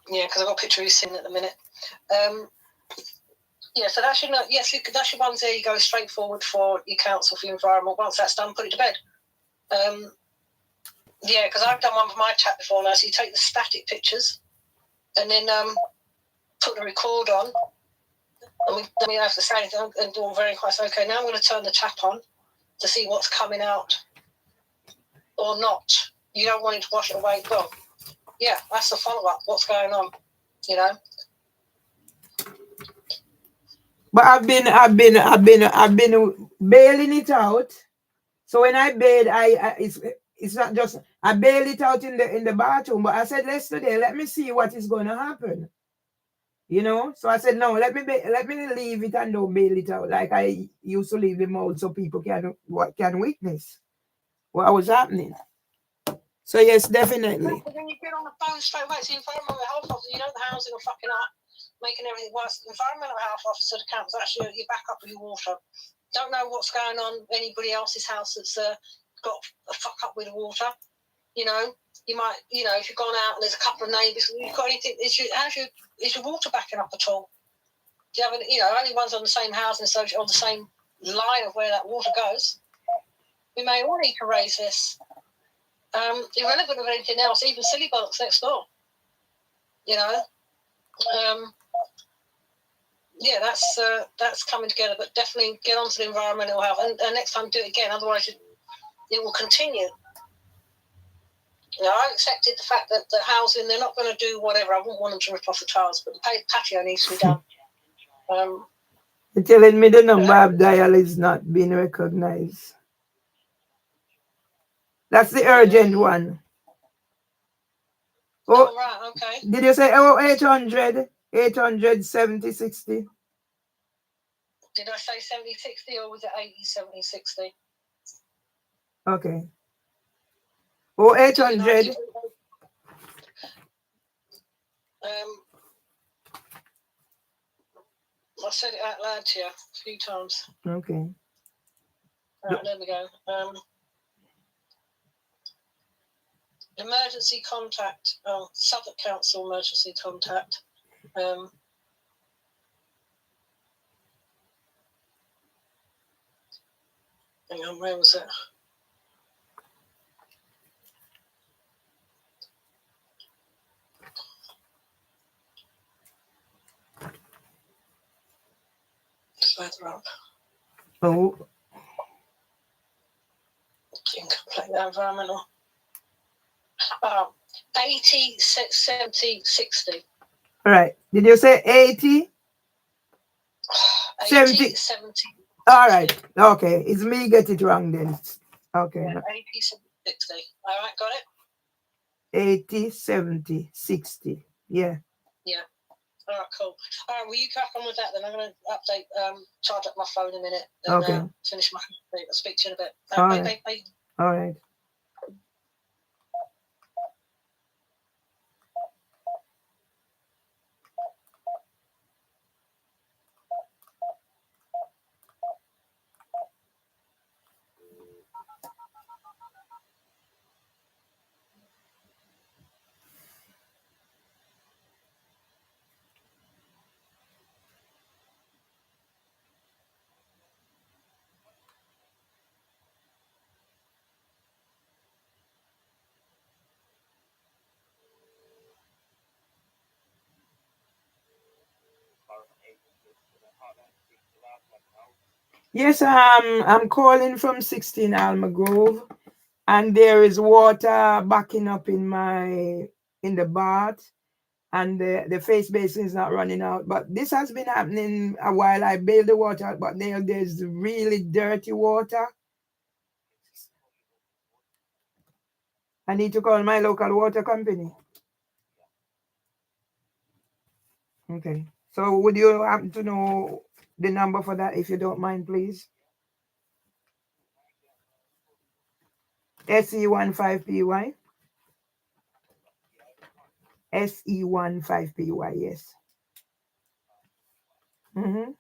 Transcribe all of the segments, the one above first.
Yeah, because I've got a picture of you sitting at the minute. Yeah, so that's your that's your ones there. You go straight forward for your council for your environment. Once that's done, put it to bed. Yeah, because I've done one for my chat before now. So you take the static pictures and then put the record on, and then we have to say and do all verify. Okay, now I'm going to turn the tap on to see what's coming out or not. You don't want it to wash it away. Well, yeah, that's the follow up. What's going on? You know. But I've been bailing it out. So when I bailed, it's not just I bailed it out in the bathroom, but I said yesterday, let me see what is going to happen. You know, so I said no, let me leave it and don't bail it out like I used to leave them out so people can witness what was happening. So yes, definitely. But then you get on the phone straight away. It's the environmental health officer. You know the housing are fucking up, making everything worse. The environmental health officer counts actually your backup of your water. Don't know what's going on anybody else's house that's got a fuck up with the water. You know, you might, you know, if you've gone out and there's a couple of neighbours, you've got anything? Is your water backing up at all? Do you have any, you know, only one's on the same housing association on the same line of where that water goes? We may all need to raise this. Irrelevant of anything else, even silly bollocks next door. You know, yeah, that's coming together. But definitely get onto the environmental health, and next time do it again. Otherwise, it will continue. You know, I accepted the fact that the housing, they're not going to do whatever. I wouldn't want them to rip off the tiles, but the patio needs to be done. You're telling me the number of dial is not being recognized. That's the urgent one. Oh, right, okay. Did you say 800, 800, 70, 60? Did I say 70, 60 or was it 80, 70, 60? Okay. 800. I said it out loud to you a few times. Okay. Right, there we go. Emergency contact. Oh, Suffolk Council emergency contact. Hang on, where was it? Further up. Oh. Incomplete environmental. 80, 70, 60. All right. Did you say 80? 70. 70. All right. Okay. It's me get it wrong then. Okay. Yeah, 80, 70, 60. All right, got it? 80, 70, 60. Yeah. Yeah. All right, cool. All right, will you crack on with that then? I'm going to update, charge up my phone in a minute and finish my computer. I'll speak to you in a bit. All bye, right. bye. All right. Yes, I'm calling from 16 Alma Grove, and there is water backing up in the bath, and the face basin is not running out. But this has been happening a while. I bailed the water out, but there's really dirty water. I need to call my local water company. Okay. So would you happen to know the number for that, if you don't mind, please? SE15PY. SE15PY, yes. Mm-hmm.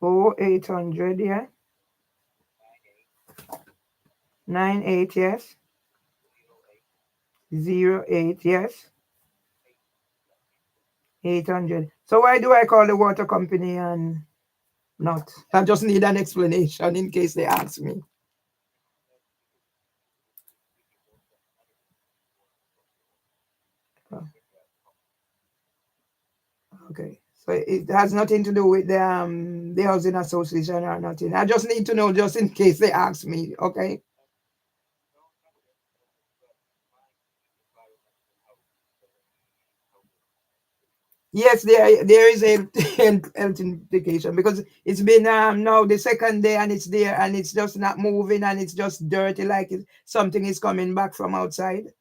Oh, 800, yeah. 98, yes. 08, yes. 800. So why do I call the water company and not? I just need an explanation in case they ask me. Oh, okay. So it has nothing to do with the housing association or nothing. I just need to know just in case they ask me. Okay. Yes, there is a health implication because it's been now the second day and it's there and it's just not moving and it's just dirty like something is coming back from outside.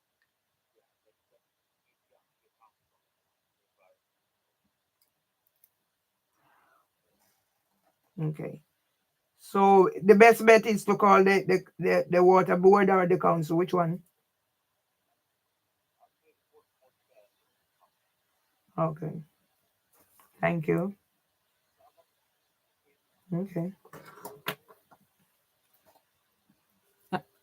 Okay. So the best bet is to call the water board or the council. Which one? Okay. Thank you. Okay.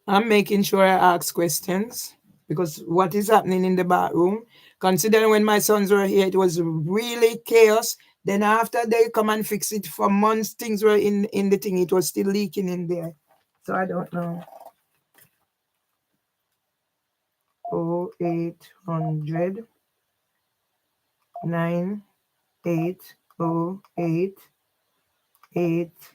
I'm making sure I ask questions because what is happening in the bathroom, considering when my sons were here, it was really chaos. Then after they come and fix it for months, things were in the thing. It was still leaking in there. So I don't know. 0800 9808 800.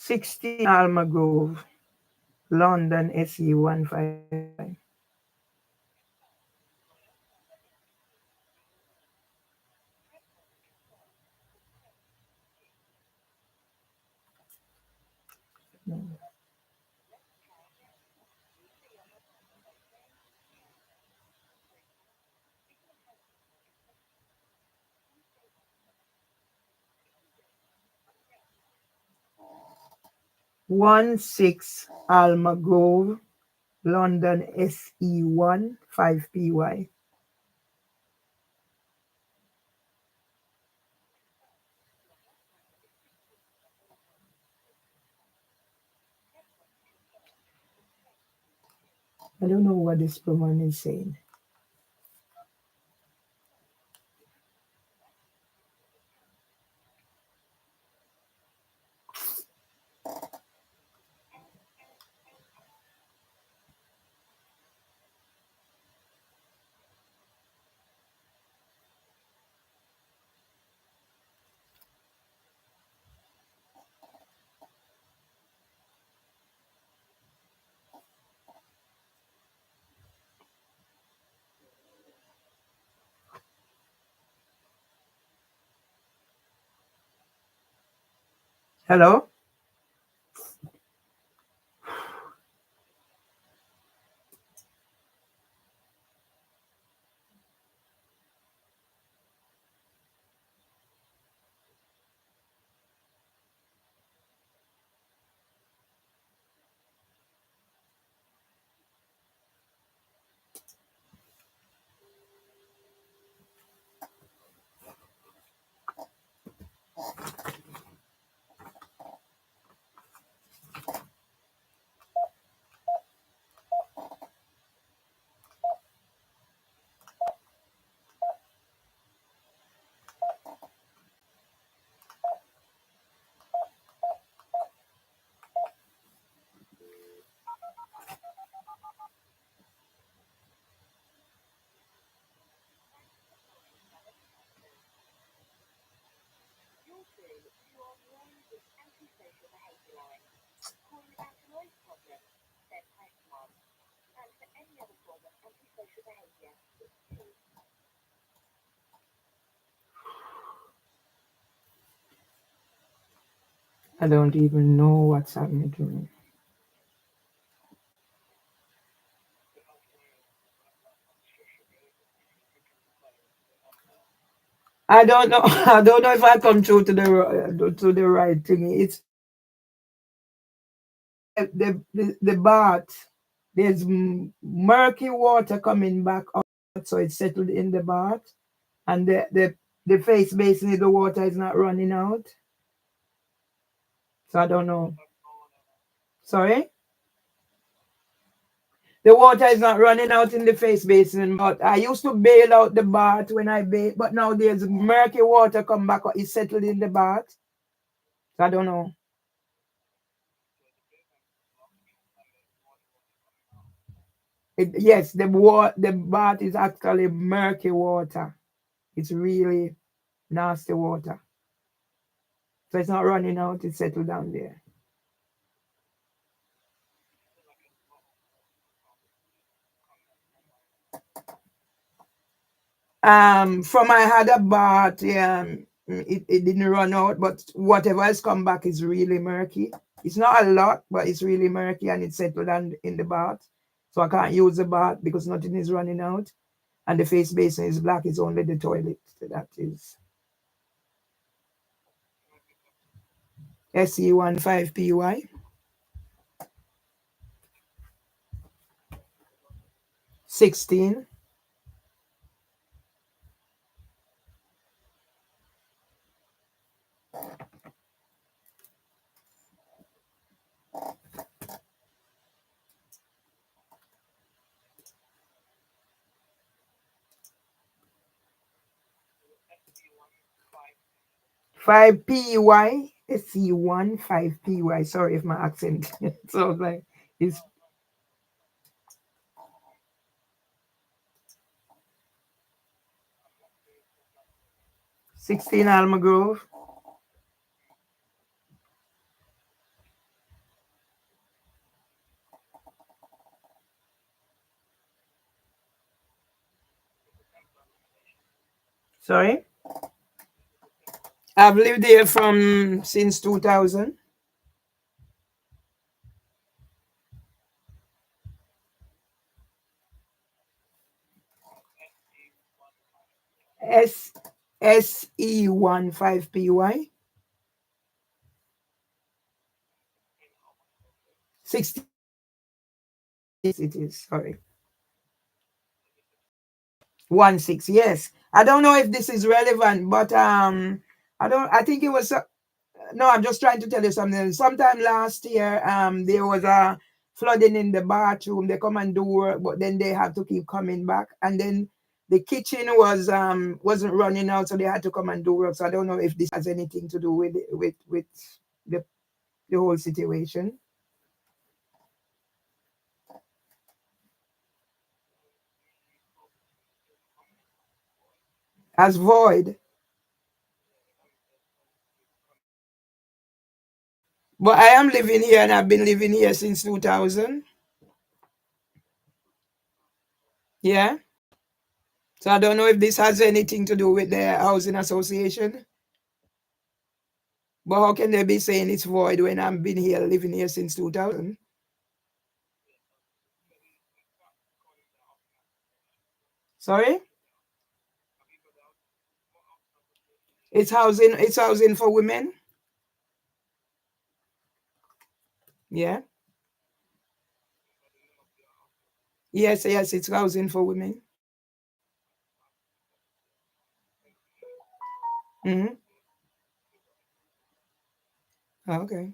16 Alma Grove, London SE 155. No. 16 Alma Grove, London SE 1 5PY. I don't know what this woman is saying. Hello? I don't even know what's happening to me. I don't know. I don't know if I come through to the right thing. It's the bath. There's murky water coming back out, so it's settled in the bath, and the face basin, the water is not running out. So I don't know. Sorry, the water is not running out in the face basin. But I used to bail out the bath when I bathe, but now there's murky water come back. It's settled in the bath. So I don't know. Yes, the bath is actually murky water. It's really nasty water. So it's not running out, it's settled down there. From I had a bath it didn't run out, but whatever has come back is really murky. It's not a lot, but it's really murky, and it's settled in the bath. So I can't use the bath because nothing is running out. And the face basin is black. It's only the toilet that is SE15PY. 16. Five PY. SE1 5PY. Sorry if my accent sounds like it's 16 Alma Grove. Sorry? I've lived there since 2000. SE15PY. 60. It is, sorry. 16, yes. I don't know if this is relevant, but I think it was no, I'm just trying to tell you something. Sometime last year, there was a flooding in the bathroom. They come and do work, but then they have to keep coming back. And then the kitchen wasn't running out, so they had to come and do work. So I don't know if this has anything to do with the whole situation. As void. But I am living here, and I've been living here since 2000. Yeah. So I don't know if this has anything to do with the housing association. But how can they be saying it's void when I've been here, living here since 2000? Sorry? It's housing for women. Yeah. Yes, it's housing for women. Mm-hmm. Okay.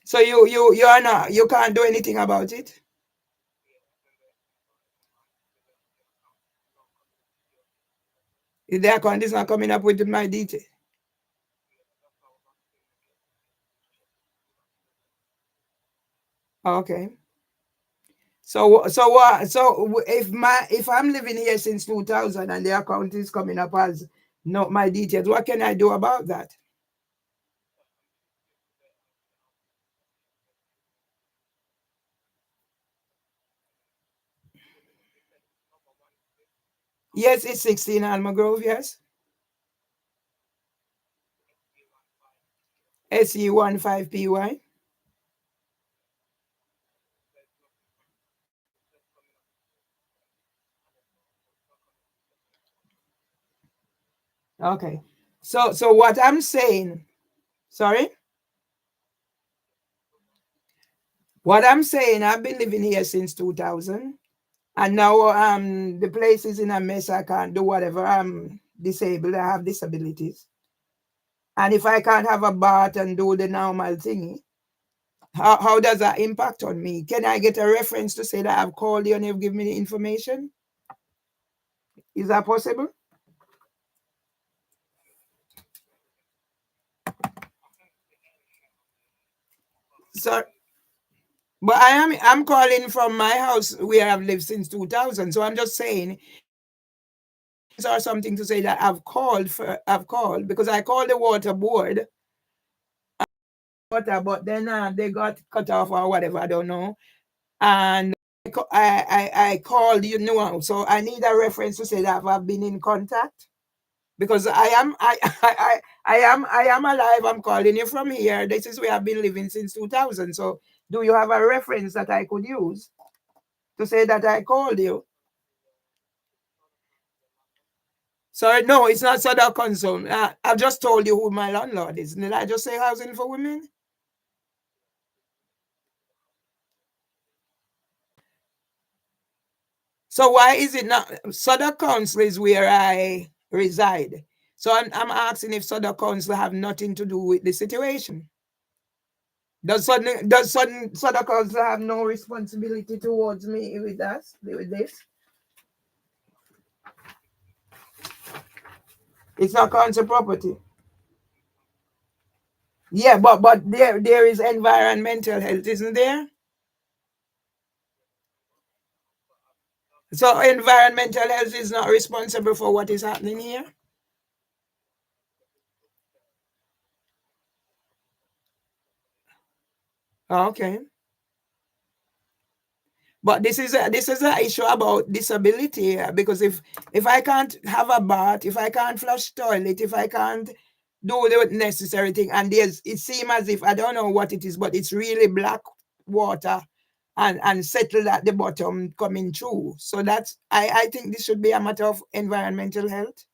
So you are not, you can't do anything about it? If the account is not coming up with my detail. Okay. So what? So if I'm living here since 2000 and the account is coming up as not my details, what can I do about that? Yes, it's 16 Alma Grove. Yes, SE15PY. Okay. So what I'm saying, sorry, what I'm saying, I've been living here since 2000, and now the place is in a mess. I can't do whatever. I'm disabled. I have disabilities, and if I can't have a bath and do the normal thingy, how does that impact on me? Can I get a reference to say that I've called you and you've given me the information? Is that possible? So, but I'm calling from my house where I've lived since 2000. So I'm just saying, or something to say that I've called because I called the water board, but then they got cut off or whatever, I don't know. And I called you know, so I need a reference to say that I've been in contact because I am alive. I'm calling you from here. This is where I've been living since 2000. So do you have a reference that I could use to say that I called you? Sorry, no, it's not Sada Console. I've just told you who my landlord is. Did I just say housing for women? So why is it not Sada Council is where I reside? So I'm asking if Sada Council have nothing to do with the situation. Does Sada Council have no responsibility towards me with us with this? It's not council property. Yeah, but there is environmental health, isn't there? So environmental health is not responsible for what is happening here. Okay. But this is an issue about disability because if I can't have a bath, if I can't flush toilet, if I can't do the necessary thing, and there's it seems as if I don't know what it is, but it's really black water and settled at the bottom coming through. So that's I think this should be a matter of environmental health.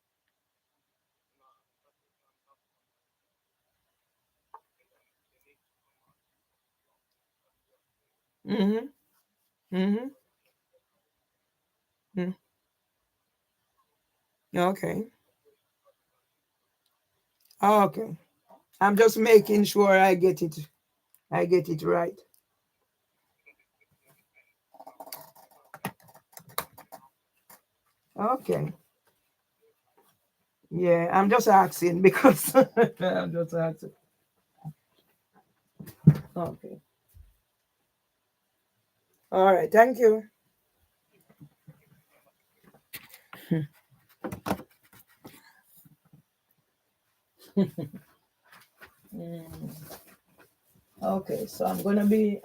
Mm-hmm. Mm-hmm. Mm. Okay. Okay. I'm just making sure I get it. I get it right. Okay. Yeah, I'm just asking because I'm just asking. Okay. All right. Thank you. Mm. Okay, so I'm gonna be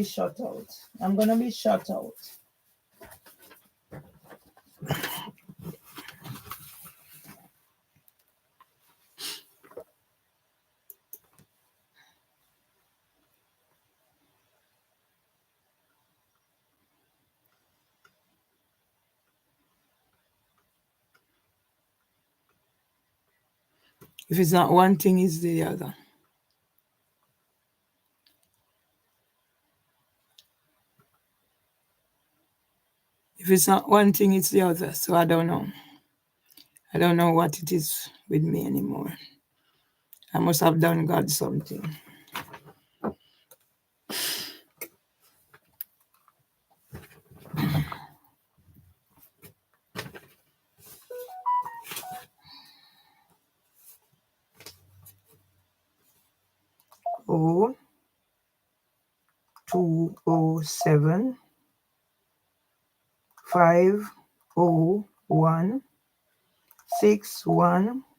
shut out. I'm gonna be shut out. If it's not one thing, it's the other. If it's not one thing, it's the other. So I don't know. I don't know what it is with me anymore. I must have done God something. Oh, 207 501 6120.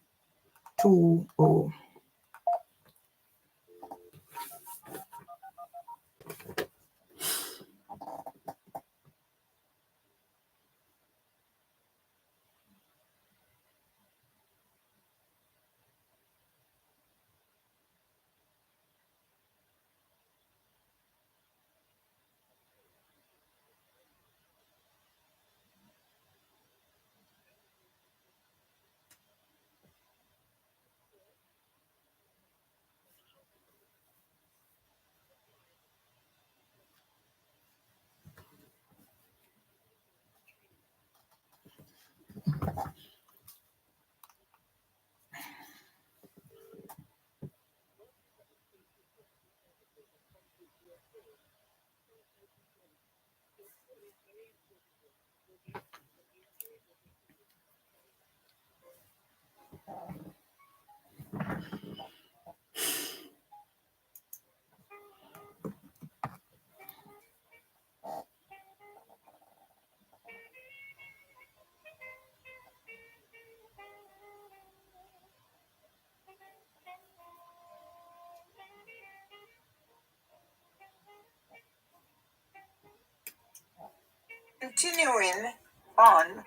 continuing on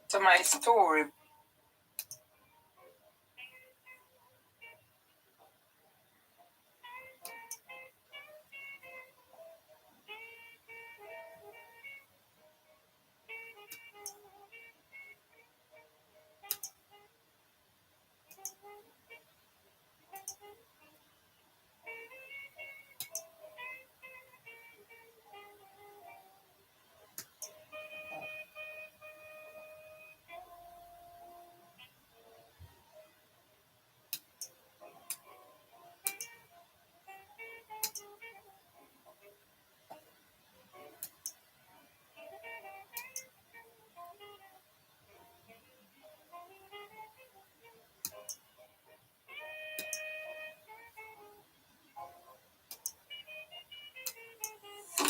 to my story.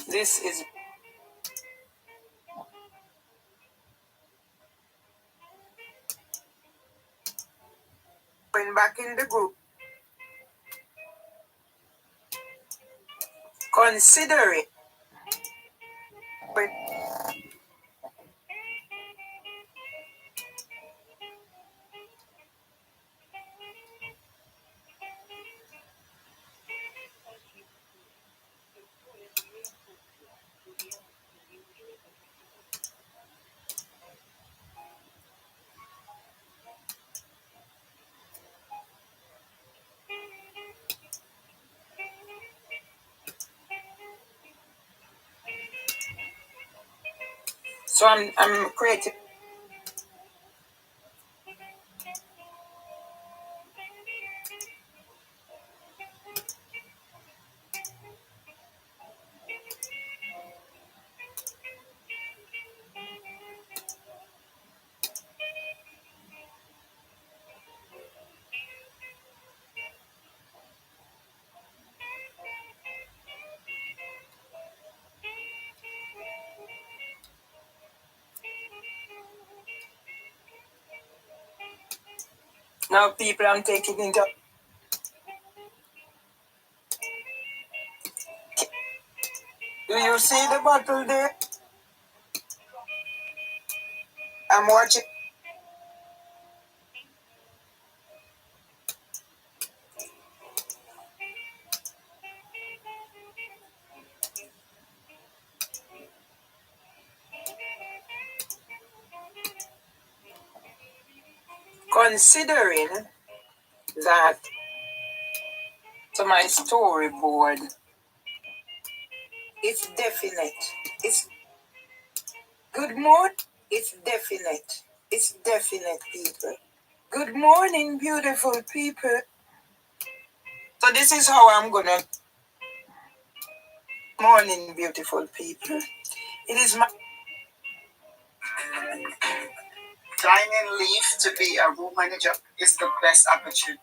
This is going back in the group. Consider it. So I'm creating. Now, people, I'm taking into. Do you see the bottle there? I'm watching. Considering that to my storyboard, it's definite. It's good morning. It's definite. It's definite, people. Good morning, beautiful people. So this is how I'm gonna. Morning, beautiful people. It is my dining leave to be a room manager is the best opportunity.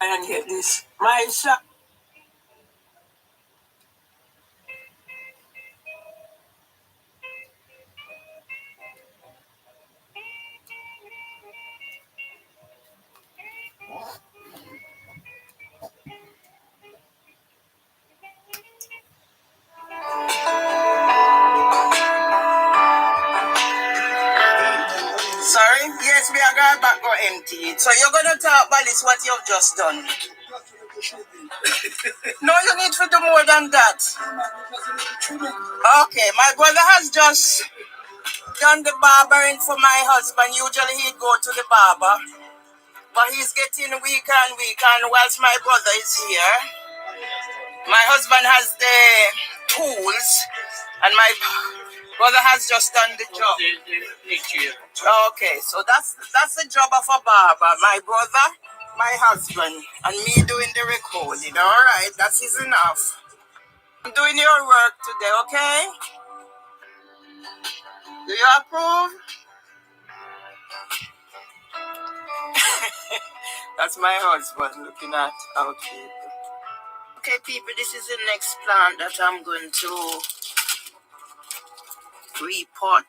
and get this. My son. Sorry? Yes, we are going back go empty. So you're gonna talk about this what you've just done. No, you need to do more than that. Okay, my brother has just done the barbering for my husband. Usually he'd go to the barber, but he's getting weaker and weaker. And whilst my brother is here, my husband has the tools, and my brother has just done the job. Okay, so that's the job of a barber. My brother, my husband, and me doing the recording. All right, that is enough. I'm doing your work today, okay? Do you approve? That's my husband looking at our people. Okay, people, this is the next plant that I'm going to repot,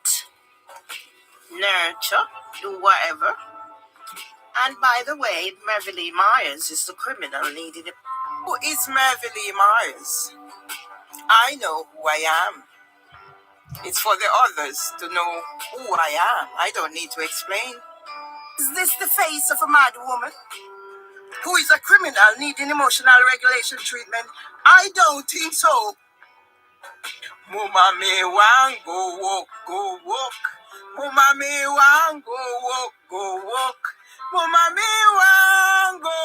nurture, do whatever. And by the way, Mervyn Lee Myers is the criminal needing it. Who is Mervyn Lee Myers? I know who I am. It's for the others to know who I am. I don't need to explain. Is this the face of a mad woman who is a criminal needing emotional regulation treatment? I don't think so. Mama me wan go walk, go walk. Mama me wan go walk, go walk. Mama me wan go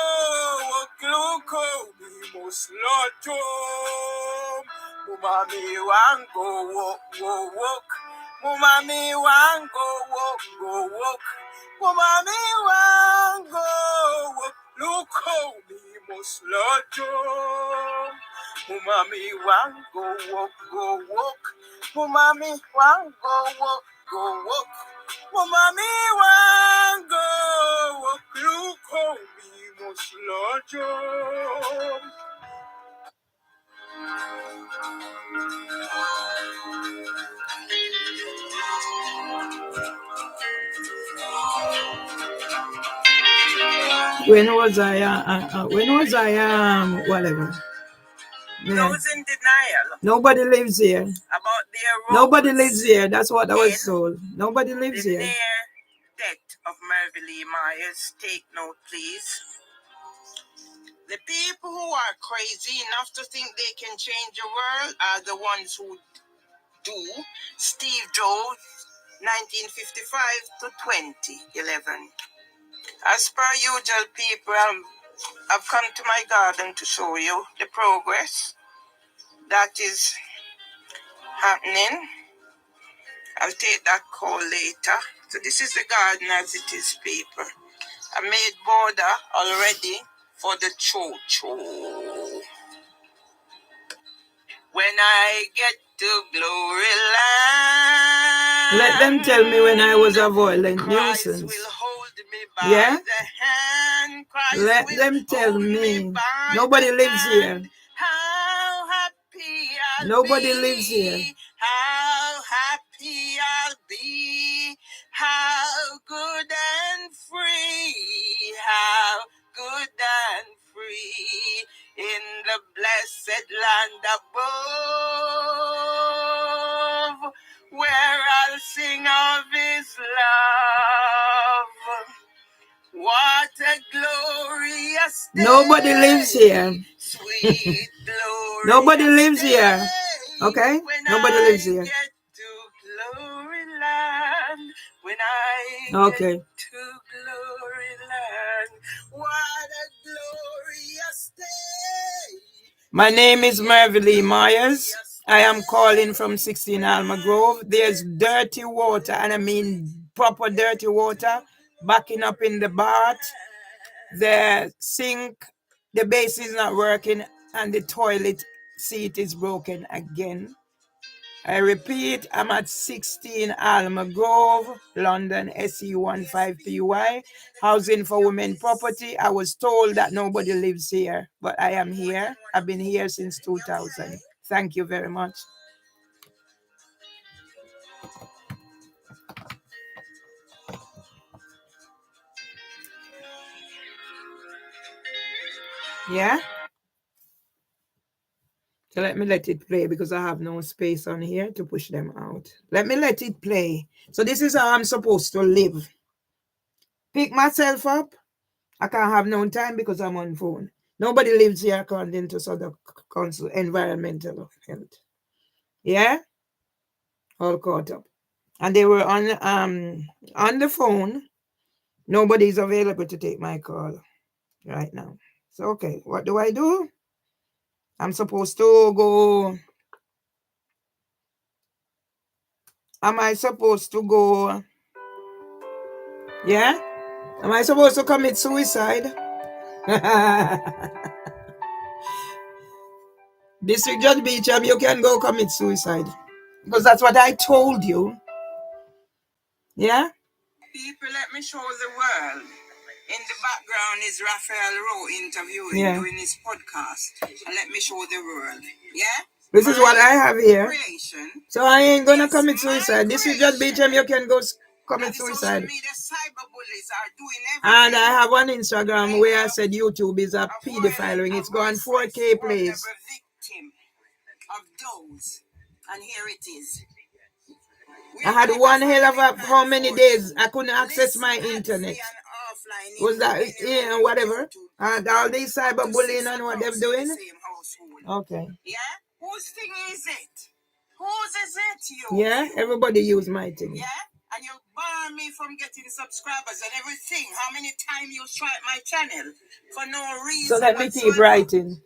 walk, look how me must not jump. Mama me wan go walk, go walk. Mama me wan go walk, go walk. Mama me wan go walk, look how me must not jump. Mummy wan go walk, go walk. Mummy wan go walk, go walk. Mummy wan go walk. Look how me must lodge. When was I? Whatever. Yeah. Those in denial. Nobody lives here. About their roles. Nobody lives here. That's what I was told. Nobody lives here. Near death of Mervyn Lee Myers. Take note, please. The people who are crazy enough to think they can change the world are the ones who do. Steve Jobs, 1955 to 2011. As per usual, people, I've come to my garden to show you the progress that is happening. I'll take that call later. So this is the garden as it is, people. I made border already for the cho-cho. When I get to glory land, let them tell me when I was a violent nuisance. Yeah? Let them tell me. Nobody lives here. How happy Nobody lives here. How happy I'll be. How good and free. How good and free. In the blessed land above, where I'll sing of his love. What a glorious day. Nobody lives here. Sweet Nobody lives here. Okay? Nobody lives here. Get to glory land. When I okay. Get to glory land. What a glorious day. My name is Mervyn Lee Myers. I am calling from 16 Alma Grove. There's dirty water, and I mean proper dirty water, backing up in the bath. The sink, the base is not working, and the toilet seat is broken again. I repeat, I'm at 16 Alma Grove, London, SE15PY. Housing for Women Property. I was told that nobody lives here, but I am here. I've been here since 2000. Thank you very much. Yeah? So let me let it play because I have no space on here to push them out. Let me let it play. So this is how I'm supposed to live. Pick myself up. I can't have no time because I'm on phone. Nobody lives here according to Southern Council Environmental Health. Yeah? All caught up. And they were on the phone. Nobody's available to take my call right now. So okay, what do I do? I'm supposed to go. Am I supposed to go? Yeah? Am I supposed to commit suicide? District Judge Beecham, you can go commit suicide. Because that's what I told you. Yeah? People, let me show the world. In the background is Raphael Rowe interviewing, doing his podcast. And let me show the world. Yeah? This is what I have here. Creation. So I ain't gonna commit suicide. This is just Beecham, you can go commit suicide. And I have one Instagram where I said YouTube is a pedophiling. It's gone 4K plays. Of those. And here it is. I had one hell of a how many days I couldn't access my internet. Was that whatever? And all these cyberbullying and what they're doing? Okay. Yeah? Whose thing is it? Whose is it? You? Yeah, everybody use my thing. Yeah? And you bar me from getting subscribers and everything. How many times you strike my channel for no reason? So let me keep writing.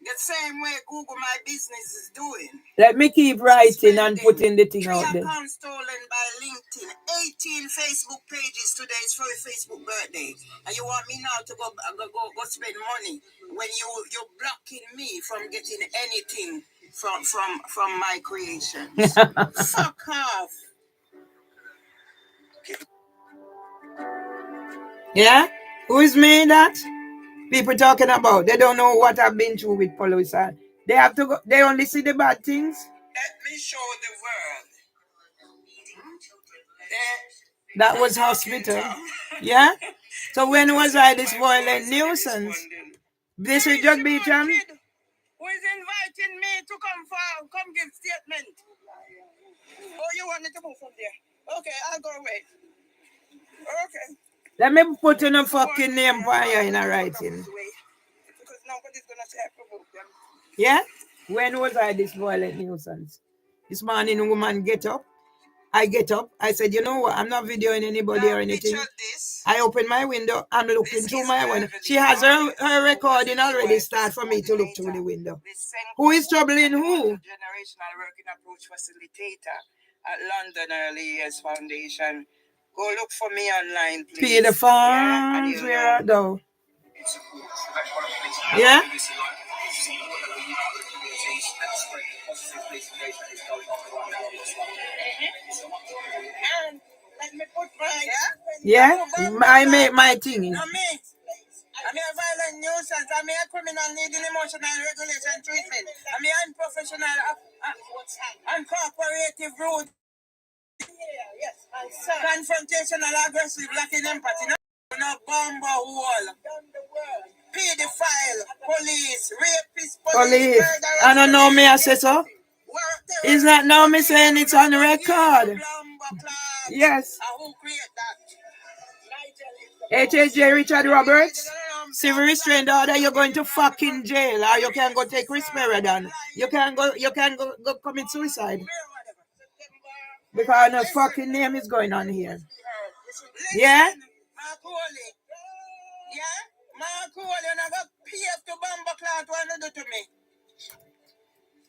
The same way Google My Business is doing. Let me keep writing and putting the thing out there. 3 accounts stolen by LinkedIn. 18 Facebook pages. Today is for a Facebook birthday. And you want me now to go spend money when you're blocking me from getting anything from my creations. Fuck off. Yeah? Who is me that? People talking about. They don't know what I've been through with police. They have to go, they only see the bad things. Let me show the world. That was hospital. Yeah? So when was I this violent nuisance? This is Judge Beecham? Who is inviting me to come give statement? Oh, you want me to move from there? Okay, I'll go away. Okay. Let me put in a fucking name fire in a writing. Because nobody's gonna say I provoked them. Yeah? When was I this violent nuisance? This morning, woman get up. I get up. I said, you know what? I'm not videoing anybody or anything. I open my window. I'm looking through my window. She has her recording already start for me to look through the window. Who is troubling who? Generational Working Approach Facilitator at London Early Years Foundation. Go look for me online, please. Pay the funds, where though? Yeah? Yeah? I make my thing. I'm a violent nuisance. I'm a criminal needing emotional regulation treatment. I'm an unprofessional uncooperative rude. Yes, confrontational, aggressive, lacking empathy. No bomber wall. Pedophile, police, rapist, police. I don't know me, I say so. Is that now me saying it's on the record? Yes. HHJ Richard Roberts, civil restraint order, you're going to fucking jail, or you can go take risperidone. You can go commit suicide. Because no fucking name is going on here. Yeah?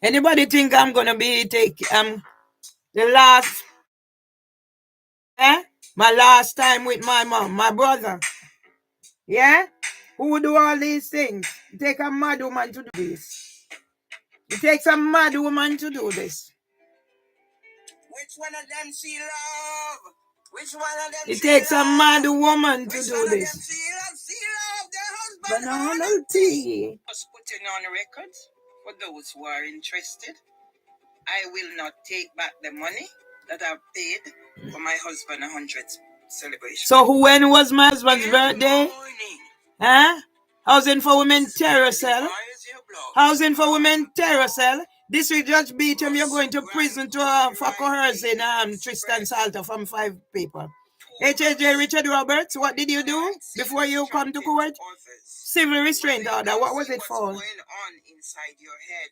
Anybody think I'm gonna be the last my last time with my mom, my brother? Yeah? Who would do all these things? It takes a mad woman to do this. It takes a mad woman to do this. Which one of them she love? Which one of them It she takes a love? mad woman to Which do one of them this. she love? She love their husband Banana honey. tea. Just putting on record for those who are interested. I will not take back the money that I've paid for my husband 100th celebration. So when was my husband's Good birthday? morning. Huh? Housing for Women This is Terror Beverly Cell. Myers, your blog. Housing for Women Terror Cell. This week, Judge Beecham, you're going to prison to for coercing Tristan Salter from 5 people. HAJ Richard Roberts, what did you do before you come to court? Civil restraint order. What was it for? What's going on inside your head?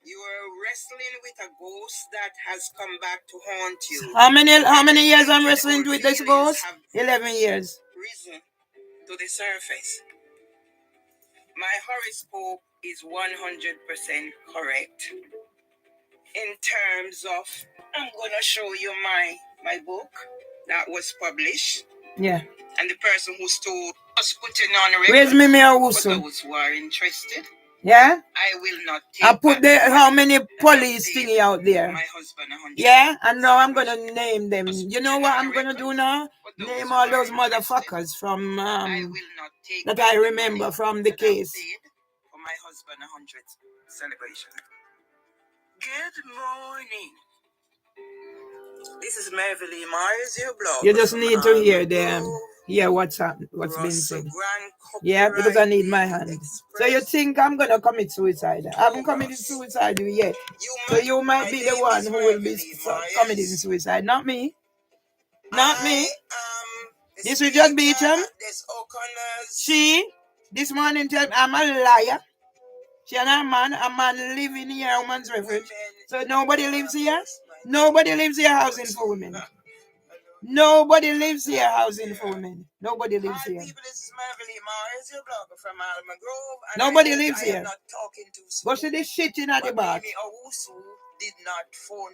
You are wrestling with a ghost that has come back to haunt you. How many years I'm wrestling with this ghost? 11 years. Risen to the surface. My horoscope is 100% correct. In terms of, I'm gonna show you my book that was published. Yeah. And the person who stole was putting on a record. Where's Mimi For Awusu? those who are interested. Yeah? I will not take I put back the how many police thingy out there. my husband 100. Yeah, and now I'm gonna name them. You know what I'm gonna do now? Name all those motherfuckers from I will not take that back I the remember money from the that I case. paid for my husband 100th celebration. Good morning. This is Beverly Myers, your blog. You just need to hear them. Hear what's been said. Yeah, because I need my hand. So you think I'm gonna commit suicide? I haven't committed suicide yet. So you might be the one who will be committing suicide, not me. Not me. This is Judge Beecham. This morning tell me I'm a liar. She and a man living here, a woman's refuge. So nobody lives here. Nobody lives here housing for women. Nobody lives here housing for women. Nobody lives here. Nobody lives here. Go see this shit in at the back. Did not phone.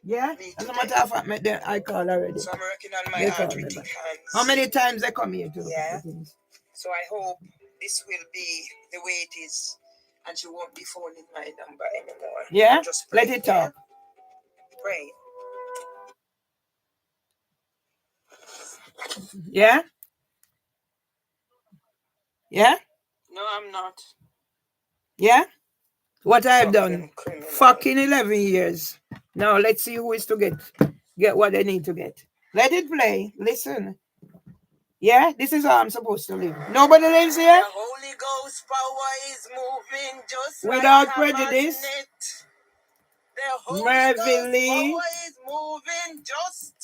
Yeah? As a matter of fact, I call already. So I'm working on my They call me arthritic back. hands. How many times they come here to look Yeah. at the things? So I hope this will be the way it is, and she won't be phoning my number anymore. Yeah? Just pray. Let it talk. Pray. Yeah? Yeah? No, I'm not. Yeah? What I've done? Fucking criminal. Fucking 11 years. Now let's see who is to get what they need to get. Let it play. Listen. Yeah? This is how I'm supposed to live. Nobody lives here? The Holy Ghost power is moving just Without like prejudice. a magnet. The Holy Mervily. Ghost power is moving just.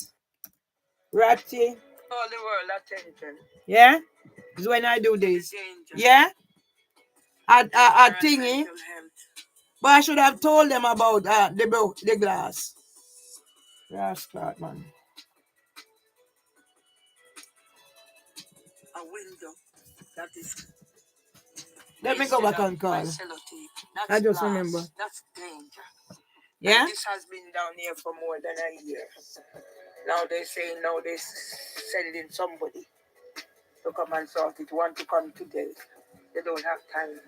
Ratty. All the world attention. Yeah? Is when I do this. Danger. Yeah? A thingy. But I should have told them about the glass. Rascal, man. A window that is. Let me go back and call. I just remember. That's danger. Yeah? And this has been down here for more than a year. Now they're saying now they're sending somebody to come and sort it. Want to come today. They don't have time.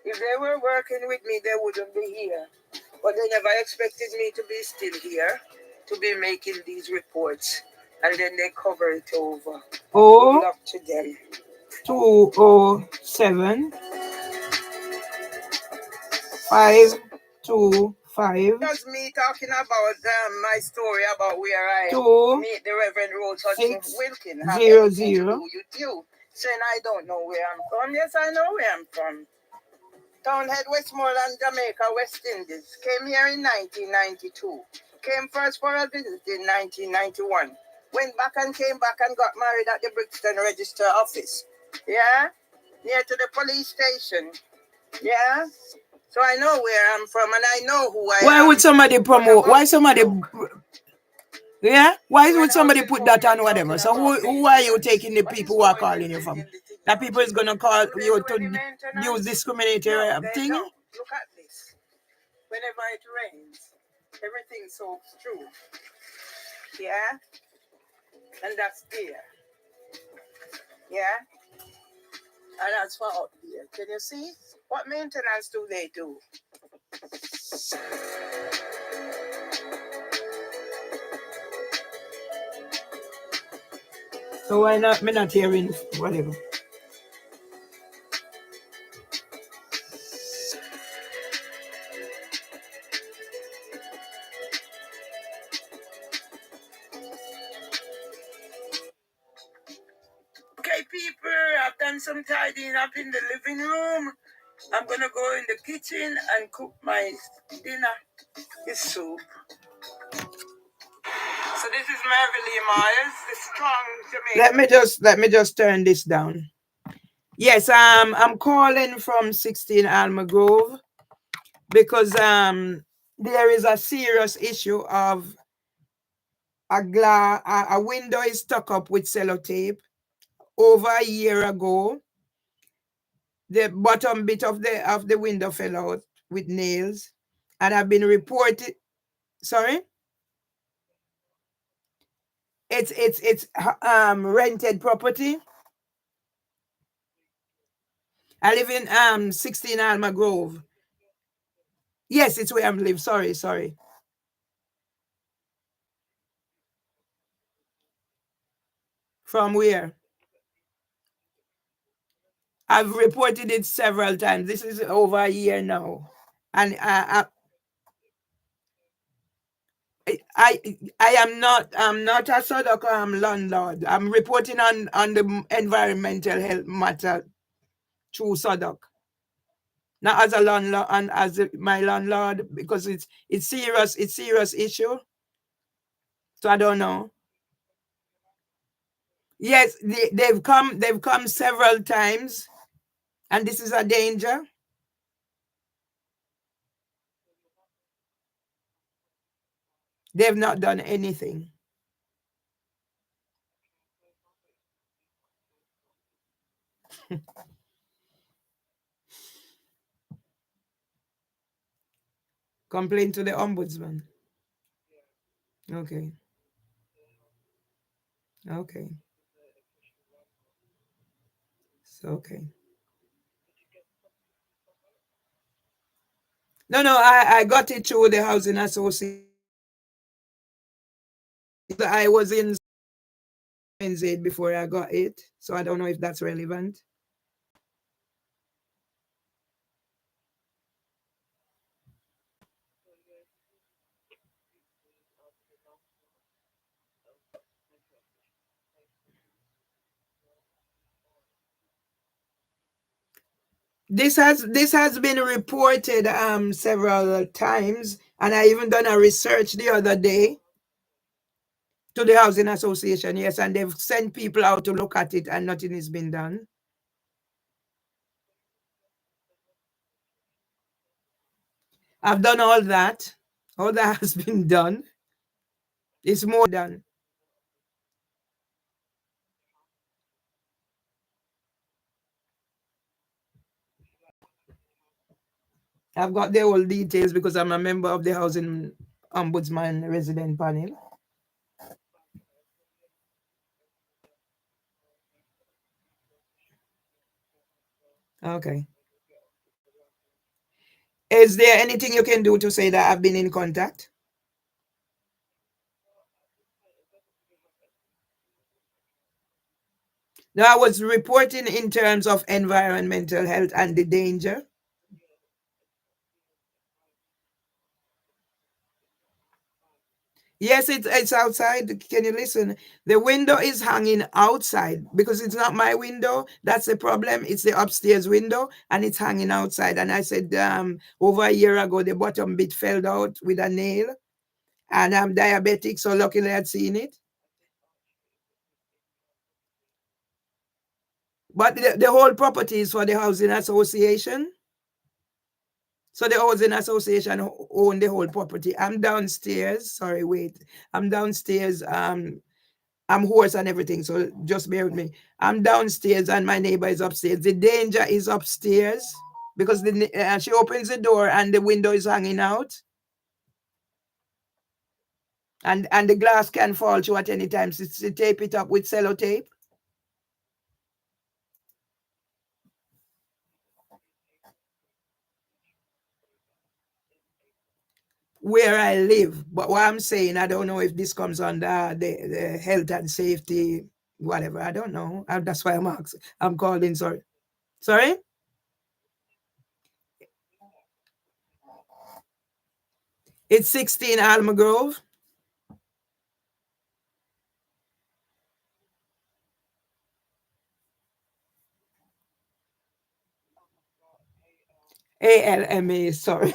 If they were working with me, they wouldn't be here. But they never expected me to be still here, to be making these reports. And then they cover it over. Oh, Good luck to them. 207 525 That's me talking about my story about where I 2 meet the Reverend Rose Hudson 6 Wilkin. Have 0 anything to 0. do with you. Saying I don't know where I'm from. Yes, I know where I'm from. Townhead, Westmoreland, Jamaica, West Indies. Came here in 1992. Came first for a visit in 1991. Went back and came back and got married at the Brixton Register office. Yeah? Near to the police station. Yeah? So I know where I'm from and I know who I am. Why would somebody promote? Why somebody... Yeah? Why would somebody put that on whatever? So who are you taking the people who are calling you from? That people is going to call you to use discriminatory thing? Look at this. Whenever it rains, everything soaks through. Yeah? And that's there. Yeah? And that's for up here. Can you see? What maintenance do they do? So why not me not hearing whatever? Okay, people, I've done some tidying up in the living room. I'm gonna go in the kitchen and cook my dinner. It's soup. So this is Merville Myers, the strong Jamaican. Let me just turn this down. Yes, I'm calling from 16 Alma Grove because there is a serious issue of a window is stuck up with sellotape over a year ago. The bottom bit of the window fell out with nails, and I've been reported. Sorry, it's rented property. I live in 16 Alma Grove. Yes, it's where I live. Sorry. From where? I've reported it several times. This is over a year now, and I am not. I'm not a Sodok landlord. I'm reporting on the environmental health matter through Sodok, not as a landlord and as my landlord, because it's serious. It's serious issue. So I don't know. Yes, they've come. They've come several times, and this is a danger. They've not done anything. Complain to the ombudsman. Okay. Okay. So okay. No, I got it through the housing association. I was in NZ before I got it, so I don't know if that's relevant. This has been reported several times, and I even done a research the other day to the housing association. Yes, and they've sent people out to look at it, and nothing has been done. I've done all that. All that has been done. It's more done. I've got the whole details because I'm a member of the housing ombudsman resident panel. Okay. Is there anything you can do to say that I've been in contact? No, I was reporting in terms of environmental health and the danger. Yes, it's outside. Can you listen? The window is hanging outside because it's not my window. That's the problem. It's the upstairs window and it's hanging outside. And I said over a year ago, the bottom bit fell out with a nail. And I'm diabetic, so luckily I'd seen it. But the whole property is for the housing association. So the housing association own the whole property. I'm downstairs. Sorry, wait. I'm downstairs. I'm hoarse and everything, so just bear with me. I'm downstairs and my neighbor is upstairs. The danger is upstairs because she opens the door and the window is hanging out. And the glass can fall through at any time. So tape it up with sellotape. Where I live. But what I'm saying, I don't know if this comes under the health and safety whatever. I don't know. That's why I'm asking. I'm calling. Sorry. Sorry. It's 16 Alma Grove. ALMA. Sorry.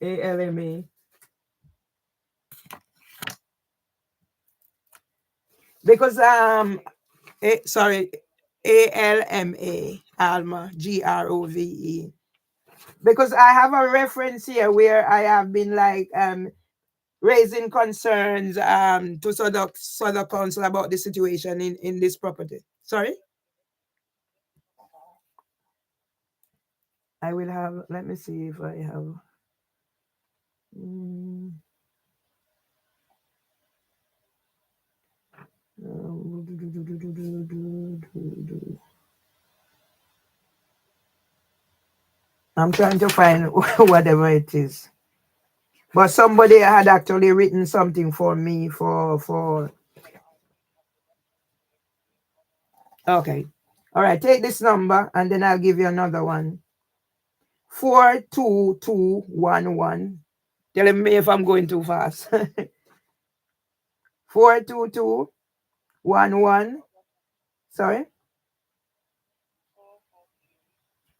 ALMA. Because sorry, ALMA, Alma, GROVE. Because I have a reference here where I have been like raising concerns to Southern Council about the situation in this property. Sorry? I will have, let me see if I have. I'm trying to find whatever it is. But somebody had actually written something for me for okay. All right, take this number and then I'll give you another one. 42211. Telling me if I'm going too fast. 42211. Sorry.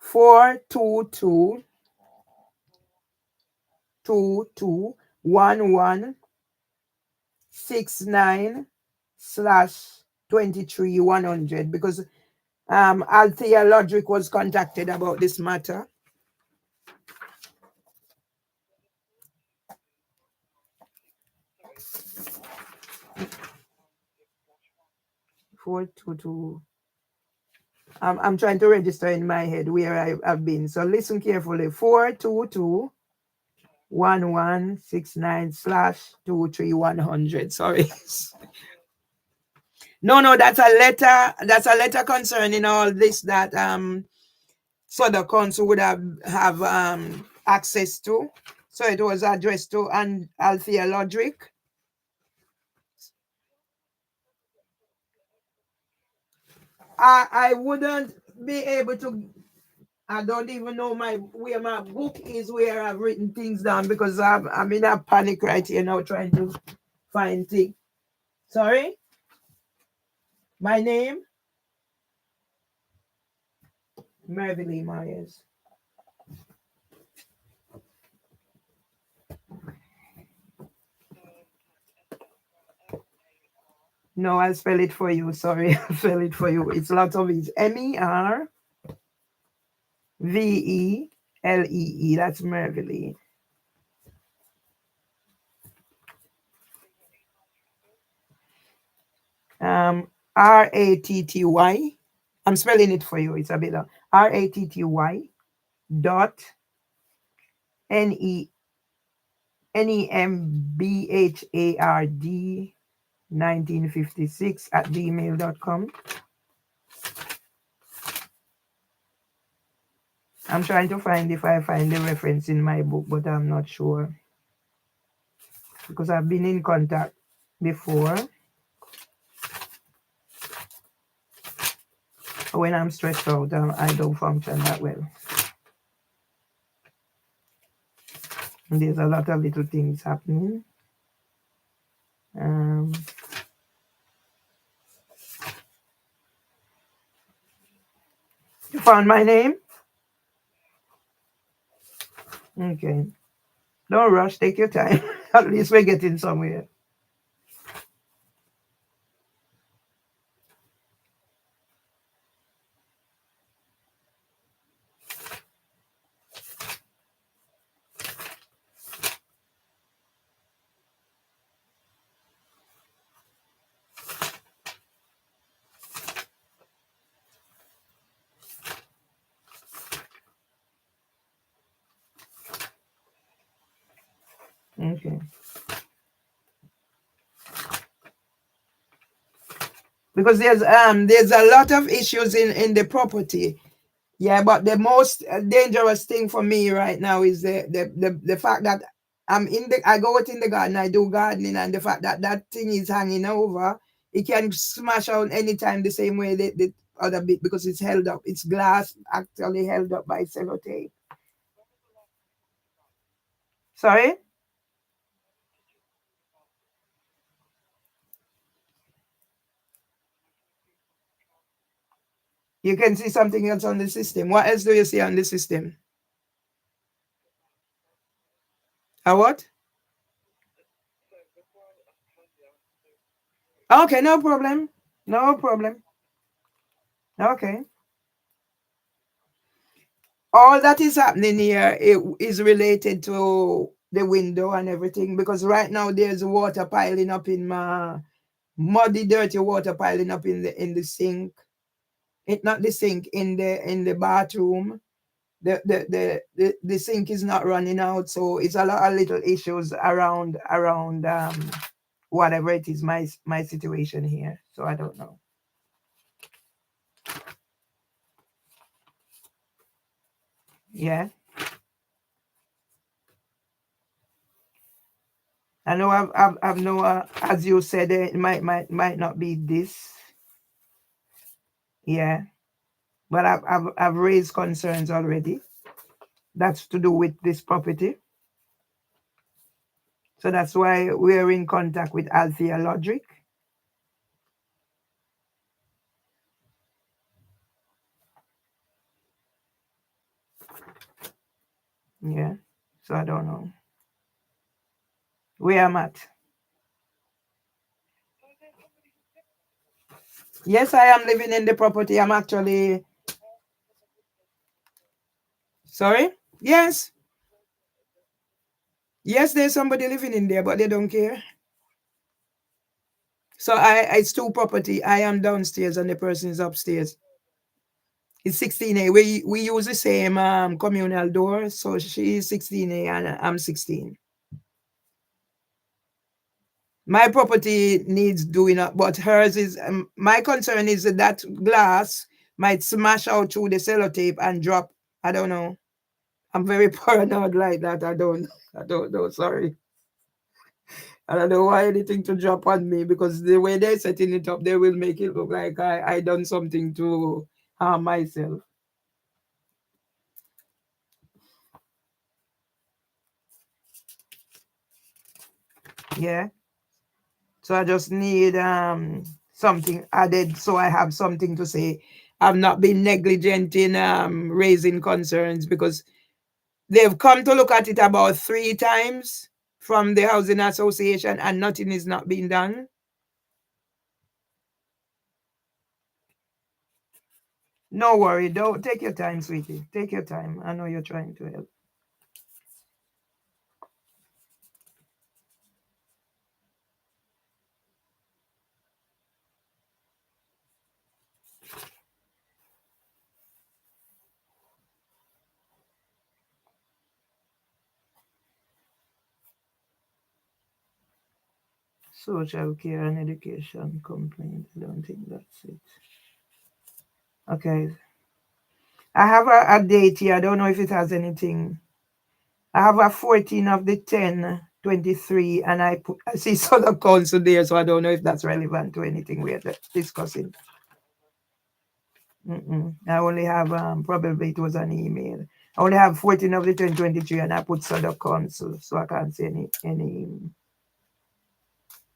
422221169/23 because Althea Lodrick was contacted about this matter. I'm trying to register in my head where I've been. So listen carefully. 4221169/23100. Sorry. No, that's a letter. That's a letter concerning all this that so the council would have access to. So it was addressed to Althea Lodrick. I wouldn't be able to. I don't even know where my book is, where I've written things down because I'm in a panic right here now trying to find things. Sorry? My name? Mervyn Myers. No, I'll spell it for you. Sorry, I'll spell it for you. It's lots of it. MERVELEE. That's Mervyn. RATTY. I'm spelling it for you. It's a bit long. RATTY dot NEMBHARD 1956 at gmail.com. I'm trying to find if I find the reference in my book, but I'm not sure because I've been in contact before. When I'm stressed out, I don't function that well. And there's a lot of little things happening. You found my name? Okay. Don't rush. Take your time. At least we're getting somewhere. Okay. Because there's a lot of issues in the property. Yeah, but the most dangerous thing for me right now is the fact that I go out in the garden, I do gardening, and the fact that that thing is hanging over it can smash out anytime the same way the other bit because it's held up. It's glass actually held up by sellotape. Sorry? You can see something else on the system. What else do you see on the system? A what? Okay, no problem. No problem. Okay. All that is happening here is related to the window and everything because right now there's water piling up in my muddy, dirty water piling up in the sink. It not the sink in the bathroom. The sink is not running out, so it's a lot of little issues around whatever it is my situation here. So I don't know. Yeah. I know I've know as you said it might not be this. Yeah. But I've raised concerns already. That's to do with this property. So that's why we're in contact with Althea Logic. Yeah. So I don't know where I'm at. Yes, I am living in the property. I'm actually sorry. Yes. Yes, there's somebody living in there, but they don't care. So it's two property. I am downstairs and the person is upstairs. It's 16A. We use the same communal door. So she is 16A and I'm 16. My property needs doing up, but hers is my concern is that glass might smash out through the sellotape and drop. I don't know. I'm very paranoid like that. I don't know. Sorry. I don't know why anything to drop on me because the way they're setting it up, they will make it look like I done something to harm myself. Yeah. So I just need something added so I have something to say. I've not been negligent in raising concerns because they've come to look at it about 3 times from the housing association and nothing is not being done. No worry, don't take your time, sweetie. Take your time. I know you're trying to help. Social care and education complaint. I don't think that's it. Okay. I have a date here. I don't know if it has anything. I have a 14 of the 10/23, and I see Southern Council there, so I don't know if that's relevant to anything we're discussing. I only have probably it was an email. I only have 14 of the 10/23, and I put Southern Council, so I can't see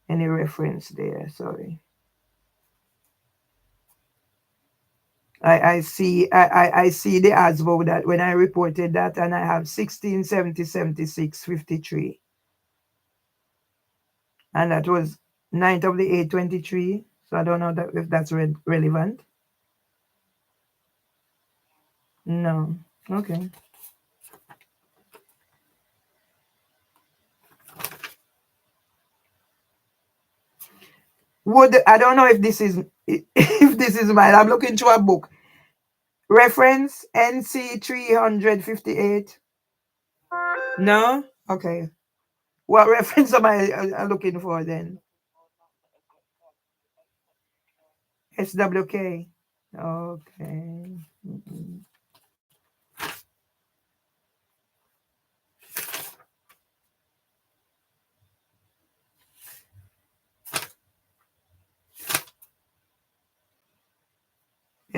any reference there. Sorry. I see the ASBO that when I reported that, and I have 16/70/76/53, and that was 9th of the 8/23. So I don't know if that's relevant. No. Okay. I don't know if this is if this is mine. I'm looking through a book. Reference NC 358. No? Okay. What reference am I looking for then? SWK. Okay.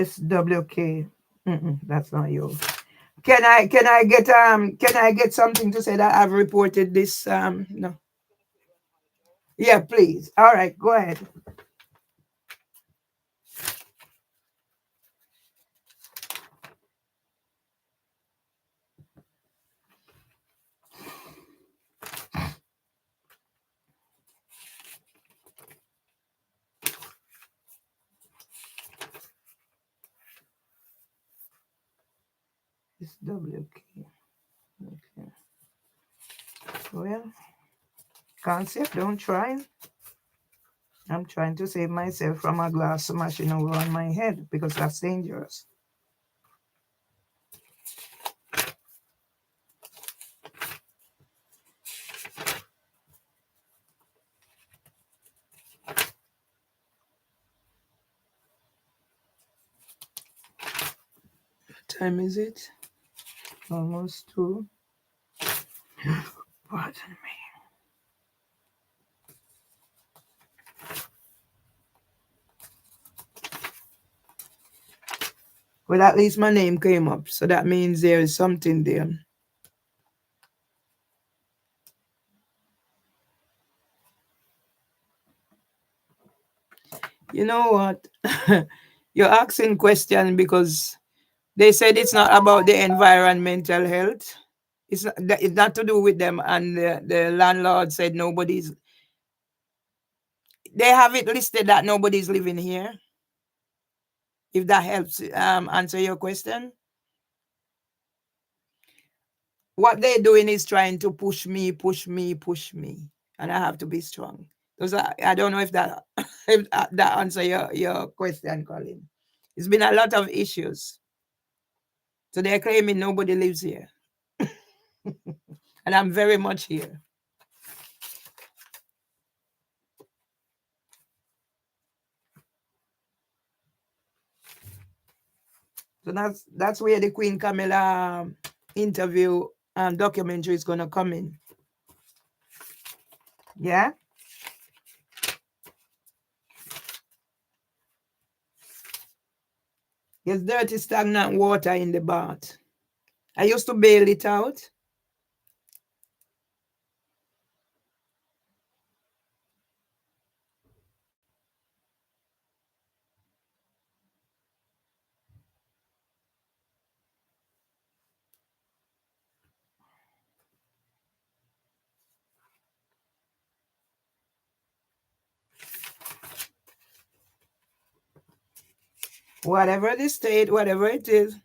SWK. That's not you. Can I get something to say that I've reported this? No. Yeah, please. All right, go ahead. SWK. Okay. Well, can't say don't try. I'm trying to save myself from a glass smashing over on my head because that's dangerous. What time is it? Almost 2. Pardon me. Well, at least my name came up, so that means there is something there. You know what? You're asking question because they said it's not about the environmental health. It's not to do with them. And the landlord said nobody's. They have it listed that nobody's living here. If that helps answer your question. What they're doing is trying to push me, and I have to be strong. Because I don't know if that if that answer your question, Colin. It's been a lot of issues. So they're claiming nobody lives here. And I'm very much here. So that's where the Queen Camilla interview documentary is gonna come in. Yeah. There's dirty, stagnant water in the bath. I used to bail it out. Whatever the state, whatever it is.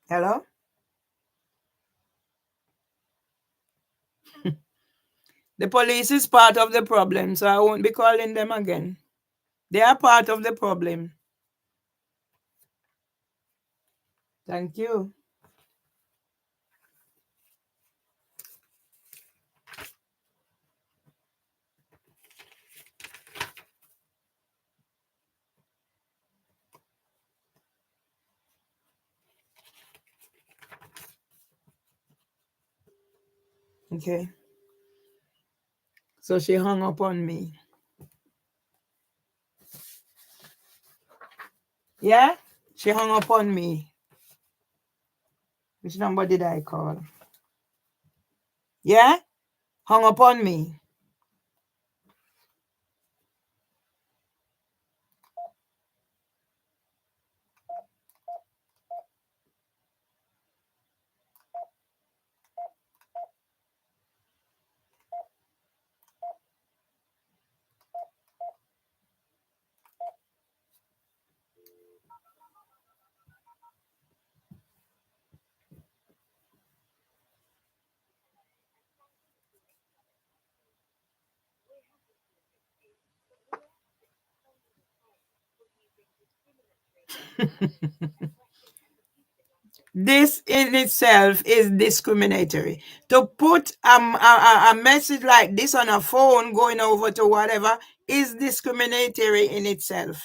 Hello? The police is part of the problem, so I won't be calling them again. They are part of the problem. Thank you. Okay. So she hung up on me. Yeah? She hung up on me. Which number did I call? Yeah? Hung up on me. This in itself is discriminatory. To put a message like this on a phone going over to whatever is discriminatory in itself.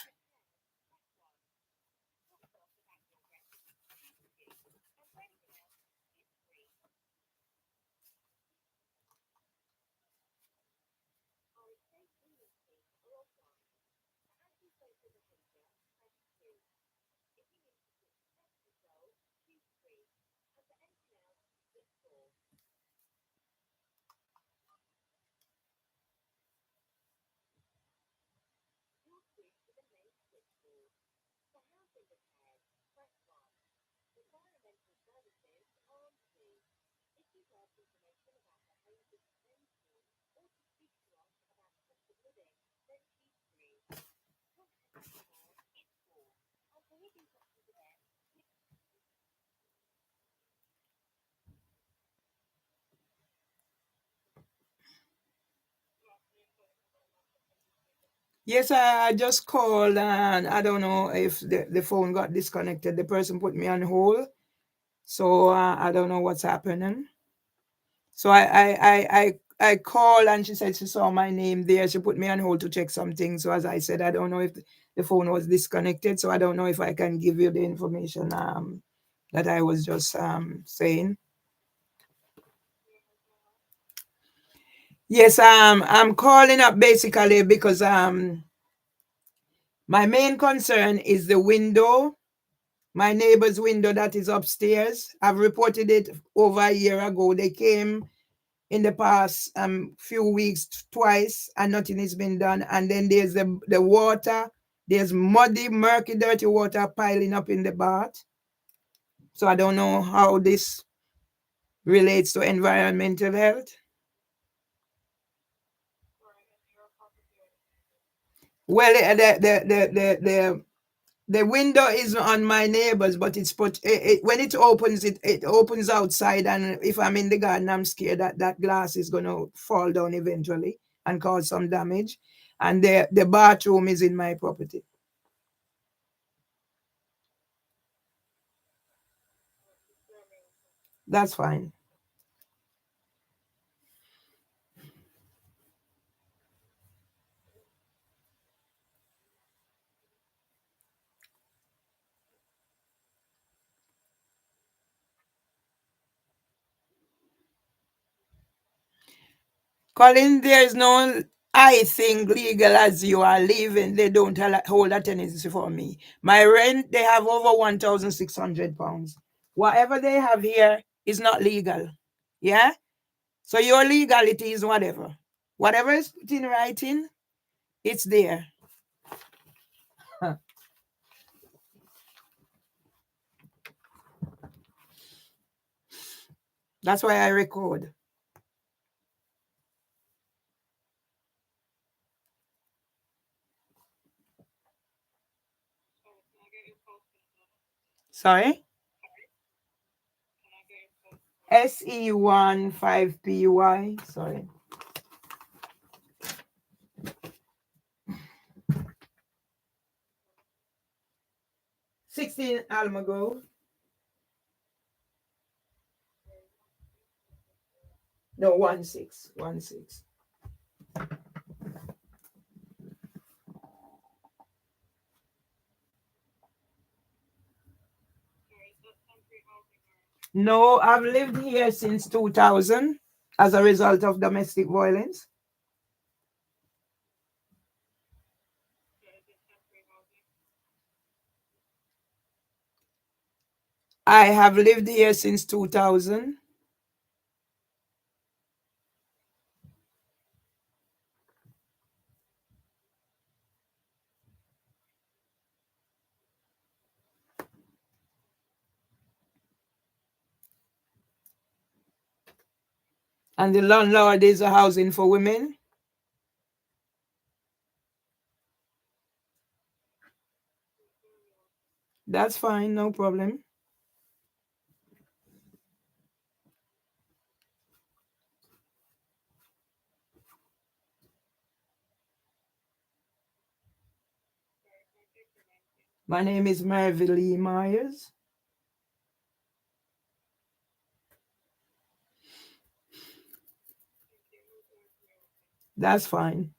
Yes, I just called and I don't know if the phone got disconnected. The person put me on hold. So I don't know what's happening. So I called and she said she saw my name there. She put me on hold to check something. So as I said, I don't know if the phone was disconnected. So I don't know if I can give you the information that I was just saying. Yes, I'm calling up basically because my main concern is the window, my neighbor's window that is upstairs. I've reported it over a year ago. They came in the past few weeks twice and nothing has been done. And then there's the water. There's muddy, murky, dirty water piling up in the bath. So I don't know how this relates to environmental health. Well, the window is on my neighbor's, but it's put when it opens, it opens outside, and if I'm in the garden, I'm scared that that glass is gonna fall down eventually and cause some damage. And the bathroom is in my property. That's fine. Colin, there is no, I think, legal as you are leaving. They don't hold a tenancy for me. My rent, they have over £1,600. Whatever they have here is not legal. Yeah? So your legality is whatever. Whatever is put in writing, it's there. That's why I record. Sorry? SE15PY. Sorry. 16 Almagrove. No, 16. No, I've lived here since 2000 as a result of domestic violence. I have lived here since 2000. And the landlord is a housing for women. That's fine, no problem. My name is Marvy Lee Myers. That's fine.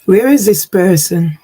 Where is this person?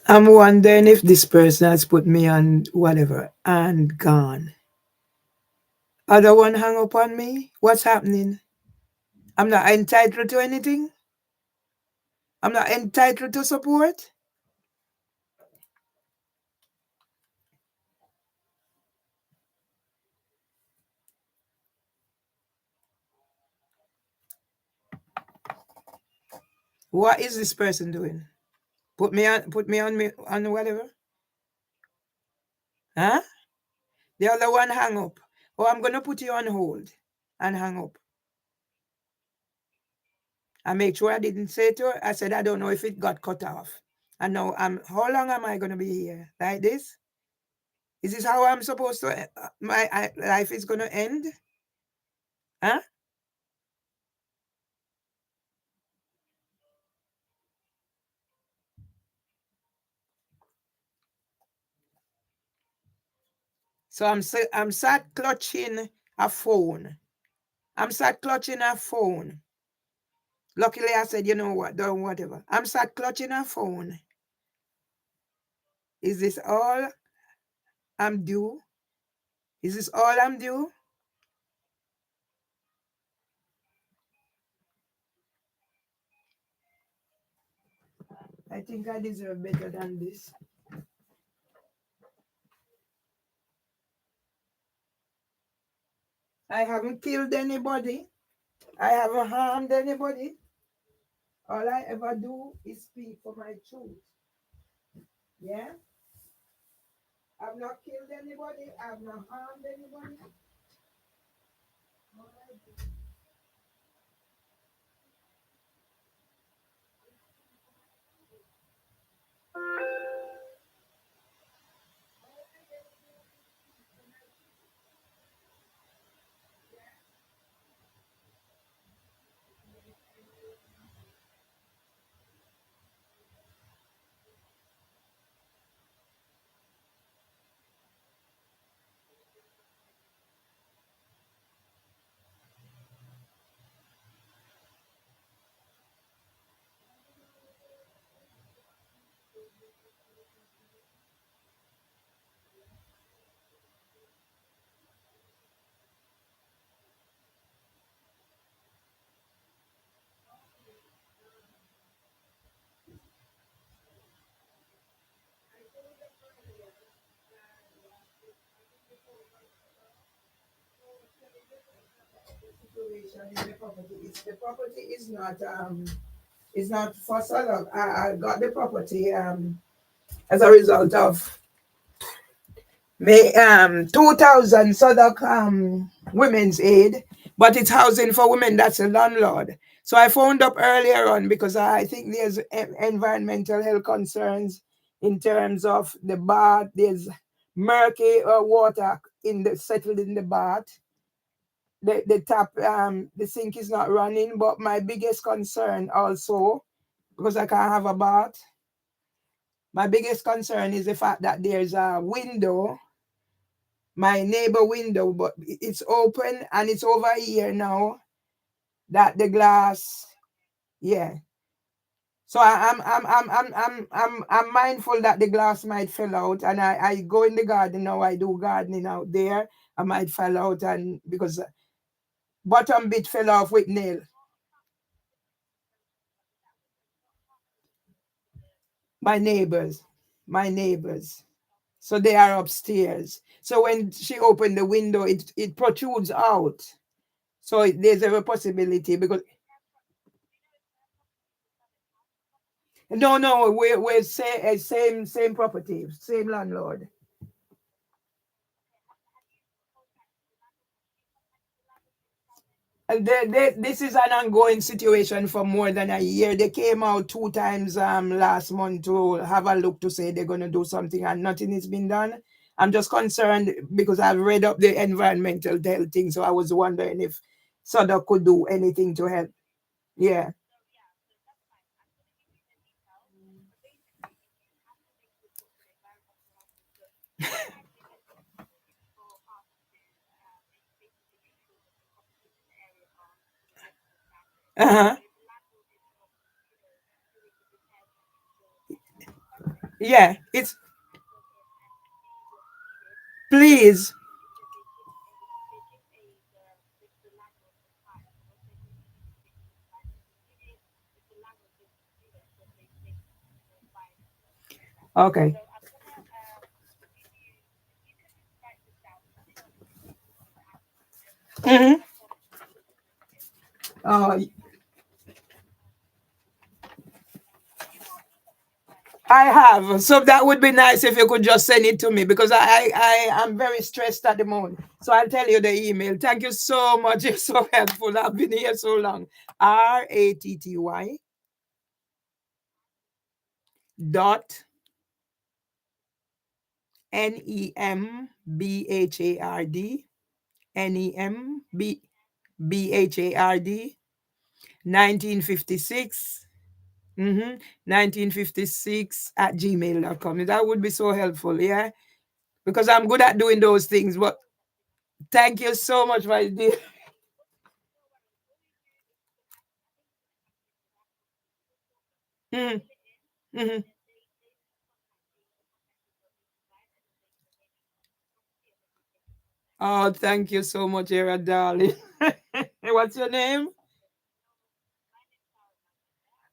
I'm wondering if this person has put me on whatever and gone. Other one hung up on me? What's happening? I'm not entitled to anything? I'm not entitled to support? What is this person doing? Put me on whatever? Huh? The other one hang up. Oh, I'm gonna put you on hold and hang up. I make sure I didn't say to her. I said I don't know if it got cut off. And now how long am I gonna be here? Like this? Is this how I'm supposed to my life is gonna end? Huh? So I'm sat clutching a phone. I'm sat clutching a phone. Luckily, I said, you know what, don't whatever. I'm sat clutching a phone. Is this all I'm due? Is this all I'm due? I think I deserve better than this. I haven't killed anybody. I haven't harmed anybody. All I ever do is speak for my truth. Yeah? I've not killed anybody. I've not harmed anybody. The property is not for sale. I got the property as a result of May 2000 Southwark Women's Aid, but it's housing for women. That's a landlord. So I phoned up earlier on because I think there's environmental health concerns in terms of the bath. There's murky water settled in the bath. The tap the sink is not running. But my biggest concern also, because I can't have a bath, my biggest concern is the fact that there's a window, my neighbor window, but it's open and it's over here now that the glass, yeah. So I'm mindful that the glass might fall out, and I go in the garden now. I do gardening out there. I might fall out, and because bottom bit fell off with nail. My neighbors, my neighbors. So they are upstairs. So when she opened the window, it protrudes out. So there's a possibility because no, we're same property, same landlord. And this is an ongoing situation for more than a year. They came out 2 times last month to have a look to say they're gonna do something, and nothing has been done. I'm just concerned because I've read up the environmental health thing, so I was wondering if SODA could do anything to help. Yeah. Uh-huh. Yeah. It's please. Okay. Mm-hmm. Uh, I have. So that would be nice if you could just send it to me because I am very stressed at the moment. So I'll tell you the email. Thank you so much. You're so helpful. I've been here so long. RATTY dot NEMBHARD NEMBHARD 1956 1956 at gmail.com. That would be so helpful, yeah? Because I'm good at doing those things. But thank you so much, my dear. Mm, mhm. Oh, thank you so much, Era, darling. What's your name?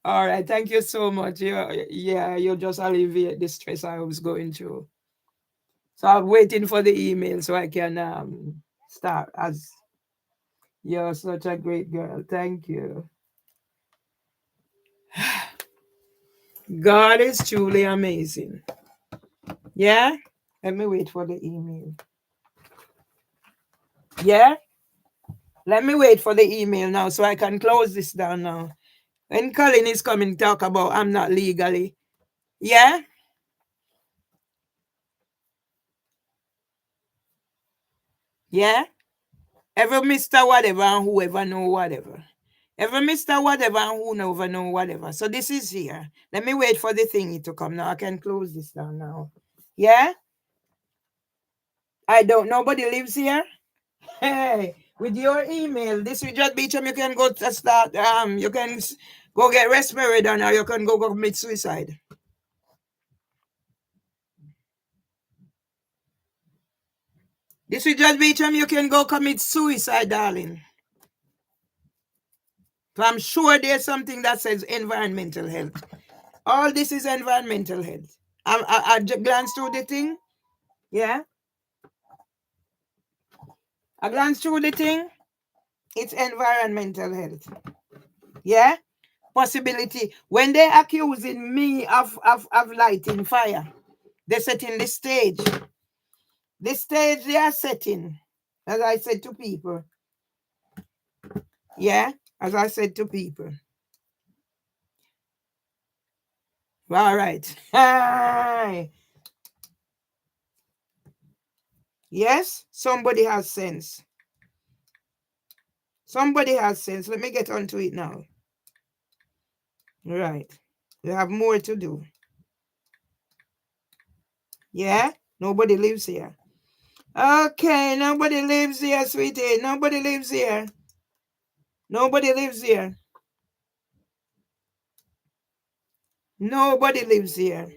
All right, thank you so much. Yeah, you just alleviate the stress I was going through. So I'm waiting for the email so I can start. As you're such a great girl. Thank you. God is truly amazing. Yeah? Let me wait for the email. Yeah? Let me wait for the email now so I can close this down now. When Colin is coming, talk about I'm not legally. Yeah? Yeah? Every Mr. Whatever and whoever know whatever. Every Mr. Whatever and who never know whatever. So this is here. Let me wait for the thingy to come now. I can close this down now. Yeah? I don't. Nobody lives here? Hey, with your email, this will just Beecham, you can go to start. You can go get Respiridon, or you can go commit suicide. This will just Beecham, you can go commit suicide, darling. So I'm sure there's something that says environmental health. All this is environmental health. I glance through the thing. Yeah, I glance through the thing. It's environmental health. Yeah? Possibility. When they're accusing me of lighting fire, they're setting the stage. The stage they are setting, as I said to people. Yeah? As I said to people. All right. Hi. Yes? Somebody has sense. Somebody has sense. Let me get onto it now. Right. We have more to do. Yeah? Nobody lives here. Okay, nobody lives here, sweetie. Nobody lives here. Nobody lives here. Nobody lives here.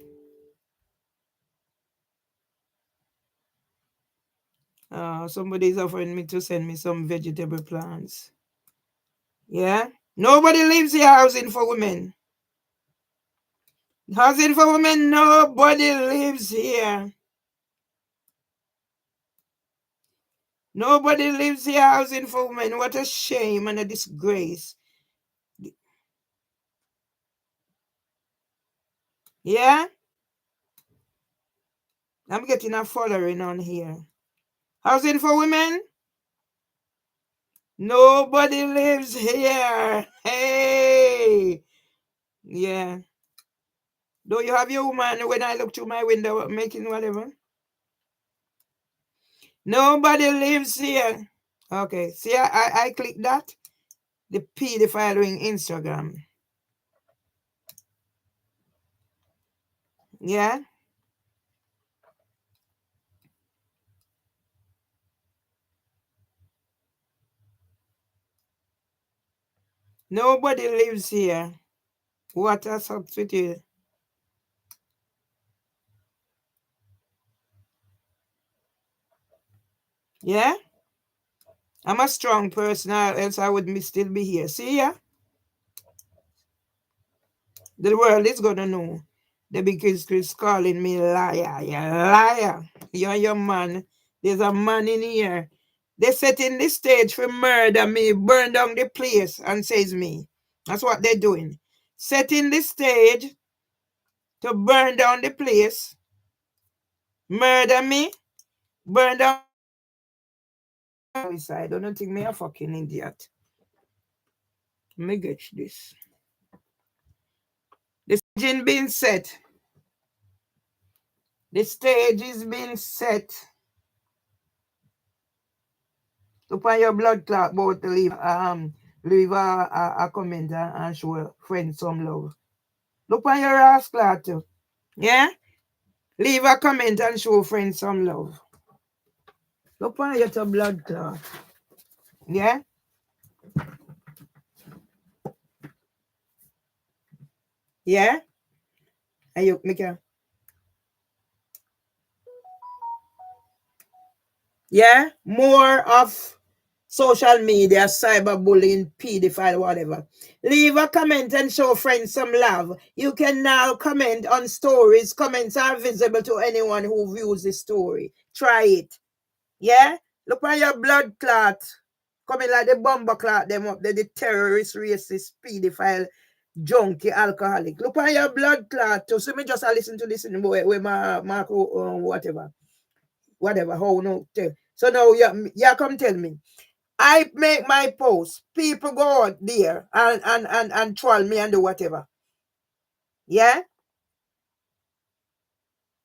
Somebody's offering me to send me some vegetable plants. Yeah? Nobody lives here. Housing for women. Housing for women. Nobody lives here. Nobody lives here. Housing for women. What a shame and a disgrace. Yeah? I'm getting a following on here. Housing for women? Nobody lives here. Hey! Yeah. Do you have your woman when I look through my window making whatever? Nobody lives here. Okay. See, I click that. The pedophile doing Instagram. Yeah? Nobody lives here. What a substitute. Yeah? I'm a strong person, else I would still be here. See ya? The world is gonna know. The big Chris calling me liar. You liar. You and your man. There's a man in here. They set in the stage for murder me, burn down the place, and says me. That's what they're doing. Setting the stage to burn down the place, murder me, burn down. I don't think me a fucking idiot. Let me get this. The stage being set. The stage is being set. Upon your blood clot, both to leave a comment and show a friend some love. Look on your ass clot too. Yeah? Leave a comment and show friends some love. Look on your blood clot. Yeah? Yeah? And you make a yeah? More of social media, cyberbullying, pedophile, whatever. Leave a comment and show friends some love. You can now comment on stories. Comments are visible to anyone who views the story. Try it. Yeah? Look at your blood clot. Coming like the bomber clot them up, the terrorist, racist, pedophile, junkie, alcoholic. Look at your blood clot too. So me just listen to this in with my whatever. Whatever, how no tell. So now you come tell me. I make my post. People go out there and troll me and do whatever. Yeah?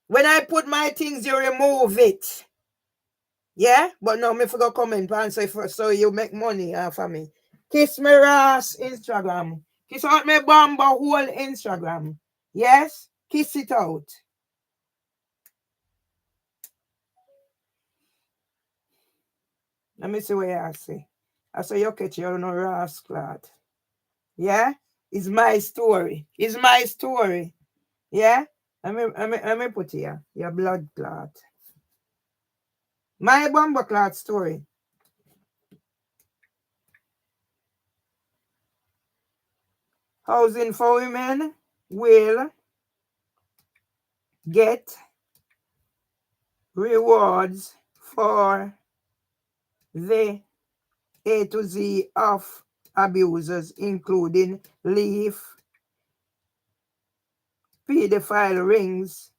When I put my things, you remove it. Yeah? But now me forgot comment and say so you make money for me. Kiss me ass Instagram. Kiss out me bamba whole Instagram. Yes? Kiss it out. Let me see what I say. I say you catch your no rascal. Yeah? It's my story. It's my story. Yeah? Let me put here. Your blood clot. My bomber clot story. Housing for women will get rewards for the A to Z of abusers, including Leaf, pedophile rings,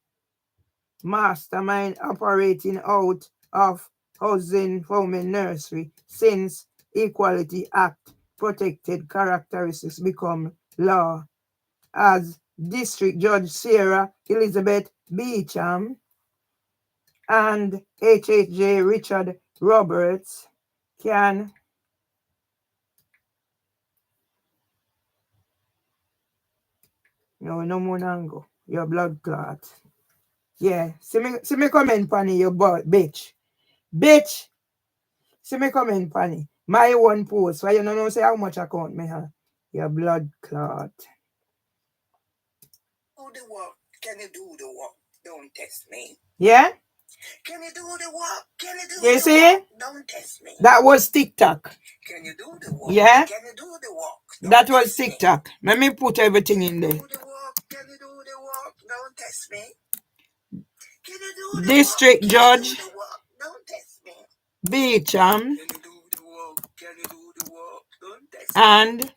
mastermind operating out of Housing Women Nursery since Equality Act protected characteristics become law, as District Judge Sarah Elizabeth Beecham and HHJ Richard Roberts can no more nango. Your blood clot. Yeah. See me comment panny your boy bitch. Bitch. See me comment panny. My one post. Why you don't know say how much account me have? Your blood clot. Do the work. Can you do the work? Don't test me. Yeah? Can you do the work? Can you do You the see? work? Don't test me. That was TikTok. Can you do the work? Yeah? Can you do the work? Don't That was test me. TikTok. Let me put everything in there. Do the work. Can you do the work? Don't test me. Can you do the District work? Judge Can you do the work? Don't test me. Beecham Can you do the work? Can you do the work? Don't test me. and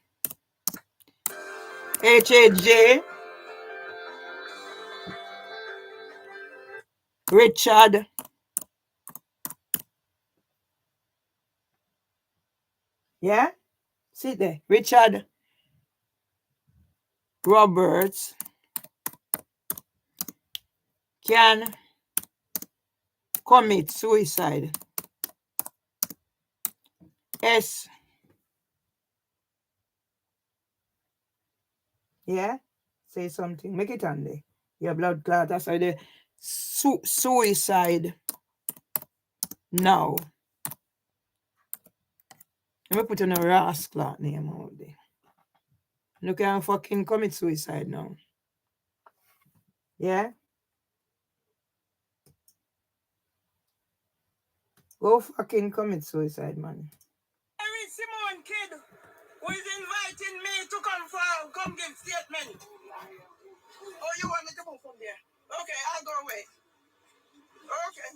HHJ Richard yeah? See there. Richard Roberts can commit suicide. S. Yeah? Say something. Make it on there. Your blood clot. That's why the suicide now. Let me put on a Ross clot name out there. Look at fucking commit suicide now. Yeah? Go fucking commit suicide, man. Harry Simone kid who is inviting me to come give statement. Oh, you want me to move from there? Okay, I'll go away. Okay.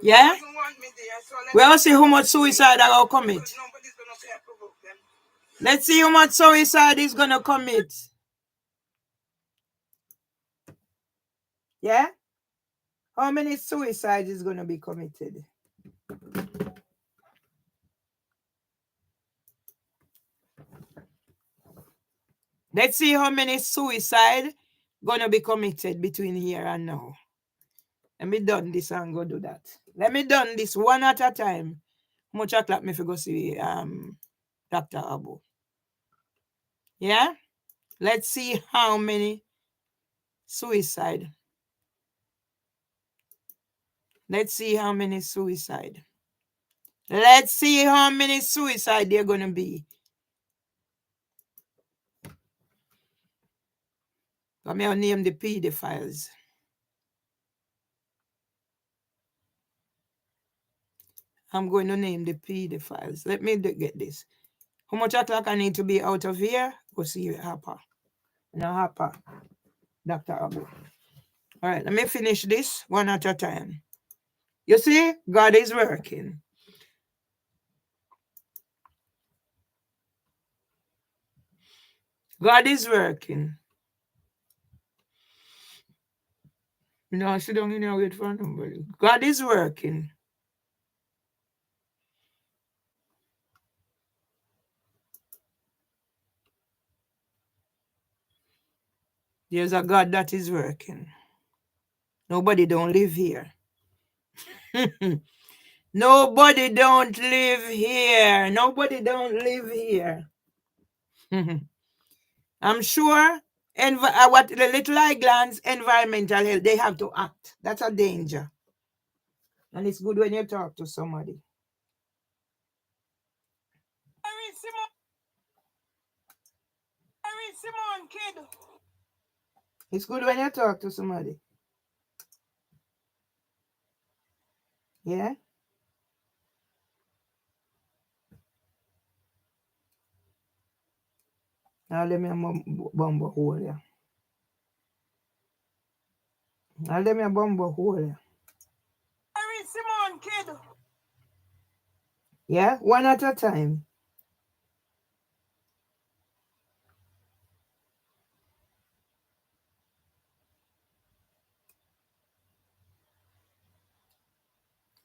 Yeah? Doesn't want me there, so We'll see how much suicide I will commit. nobody's gonna say I provoked them. Let's see how much suicide he's gonna commit. Yeah? How many suicides is gonna be committed? Let's see how many suicide gonna be committed between here and now. Let me done this and go do that. Let me done this one at a time. Much o'clock me for go see Dr. Abu. Yeah? Let's see how many suicide. Let's see how many suicide. Let's see how many suicide they're gonna be. I'm gonna name the pedophiles. I'm going to name the pedophiles. Let me get this. How much o'clock I need to be out of here? Go see Harper. No, Harper. Dr. Abu. All right, let me finish this one at a time. You see, God is working. God is working. No, sit down in here wait for nobody. God is working. There's a God that is working. Nobody don't live here. Nobody don't live here. Nobody don't live here. I'm sure what the little eye glands, environmental health, they have to act. That's a danger. And it's good when you talk to somebody. Harry Simone kid. It's good when you talk to somebody. Yeah? Now let me bumbo hole ya. Now let me bumbo hole ya. Harry Simone kid. Yeah, one at a time.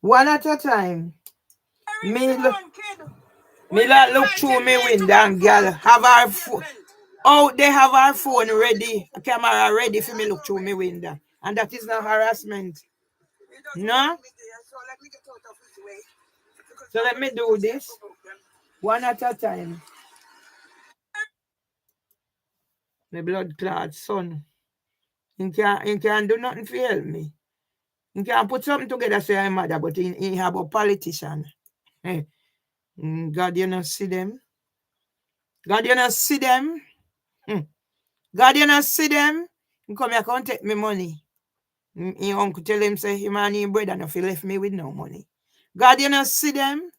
One at a time. Me like look through me window and girl have her phone. Oh, they have her phone ready, camera ready for me look through me window. And that is not harassment. No? So let me do this. One at a time. My blood clot son. He can do nothing for help me. He can put something together say I'm mother, but he have a politician. Hey. God, you not see them. God, you not see them. God, you not see them. He come here, come take me money. Your uncle tell him, say, him and his brother if he left me with no money. God, you not see them.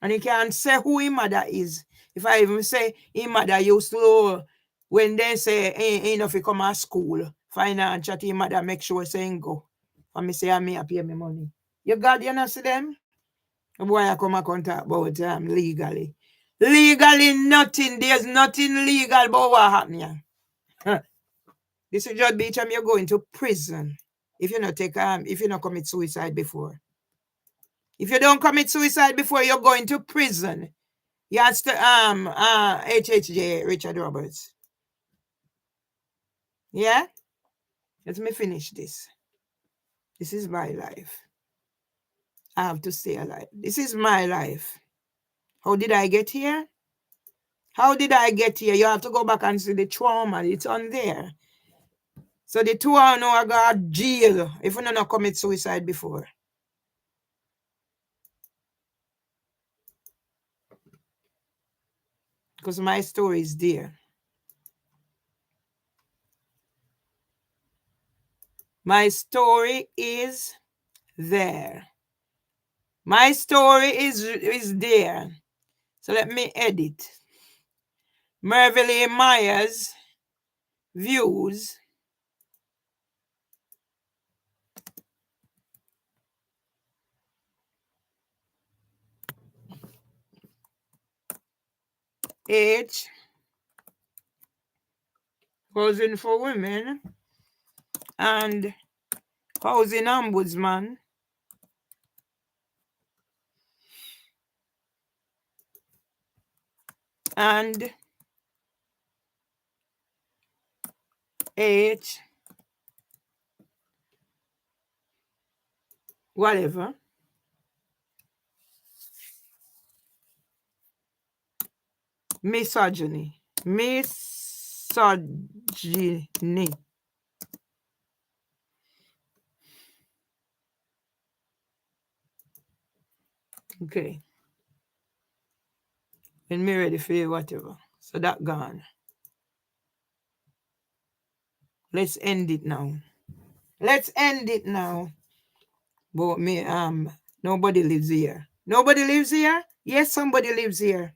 And he can't say who his mother is. If I even say his mother used to, when they say, he enough he come to school, finance chat his mother make sure say him go. For me say, I may pay me money. You God, you not see them? The boy I come and contact about legally. Legally nothing. There's nothing legal about what happened here. Huh. This is just Beecham, you're going to prison if you not if you not commit suicide before. If you don't commit suicide before, you're going to prison. You ask the HHJ Richard Roberts. Yeah? Let me finish this. This is my life. I have to stay alive. This is my life. How did I get here? How did I get here? You have to go back and see the trauma. It's on there. So the two are now got jail if you not commit suicide before. Because my story is there. My story is there. My story is there. So let me edit. Merville Myers views H Housing for Women and Housing Ombudsman and H whatever misogyny. Okay. When me ready for you, whatever. So that gone. Let's end it now. Let's end it now. But me, nobody lives here. Nobody lives here? Yes, somebody lives here.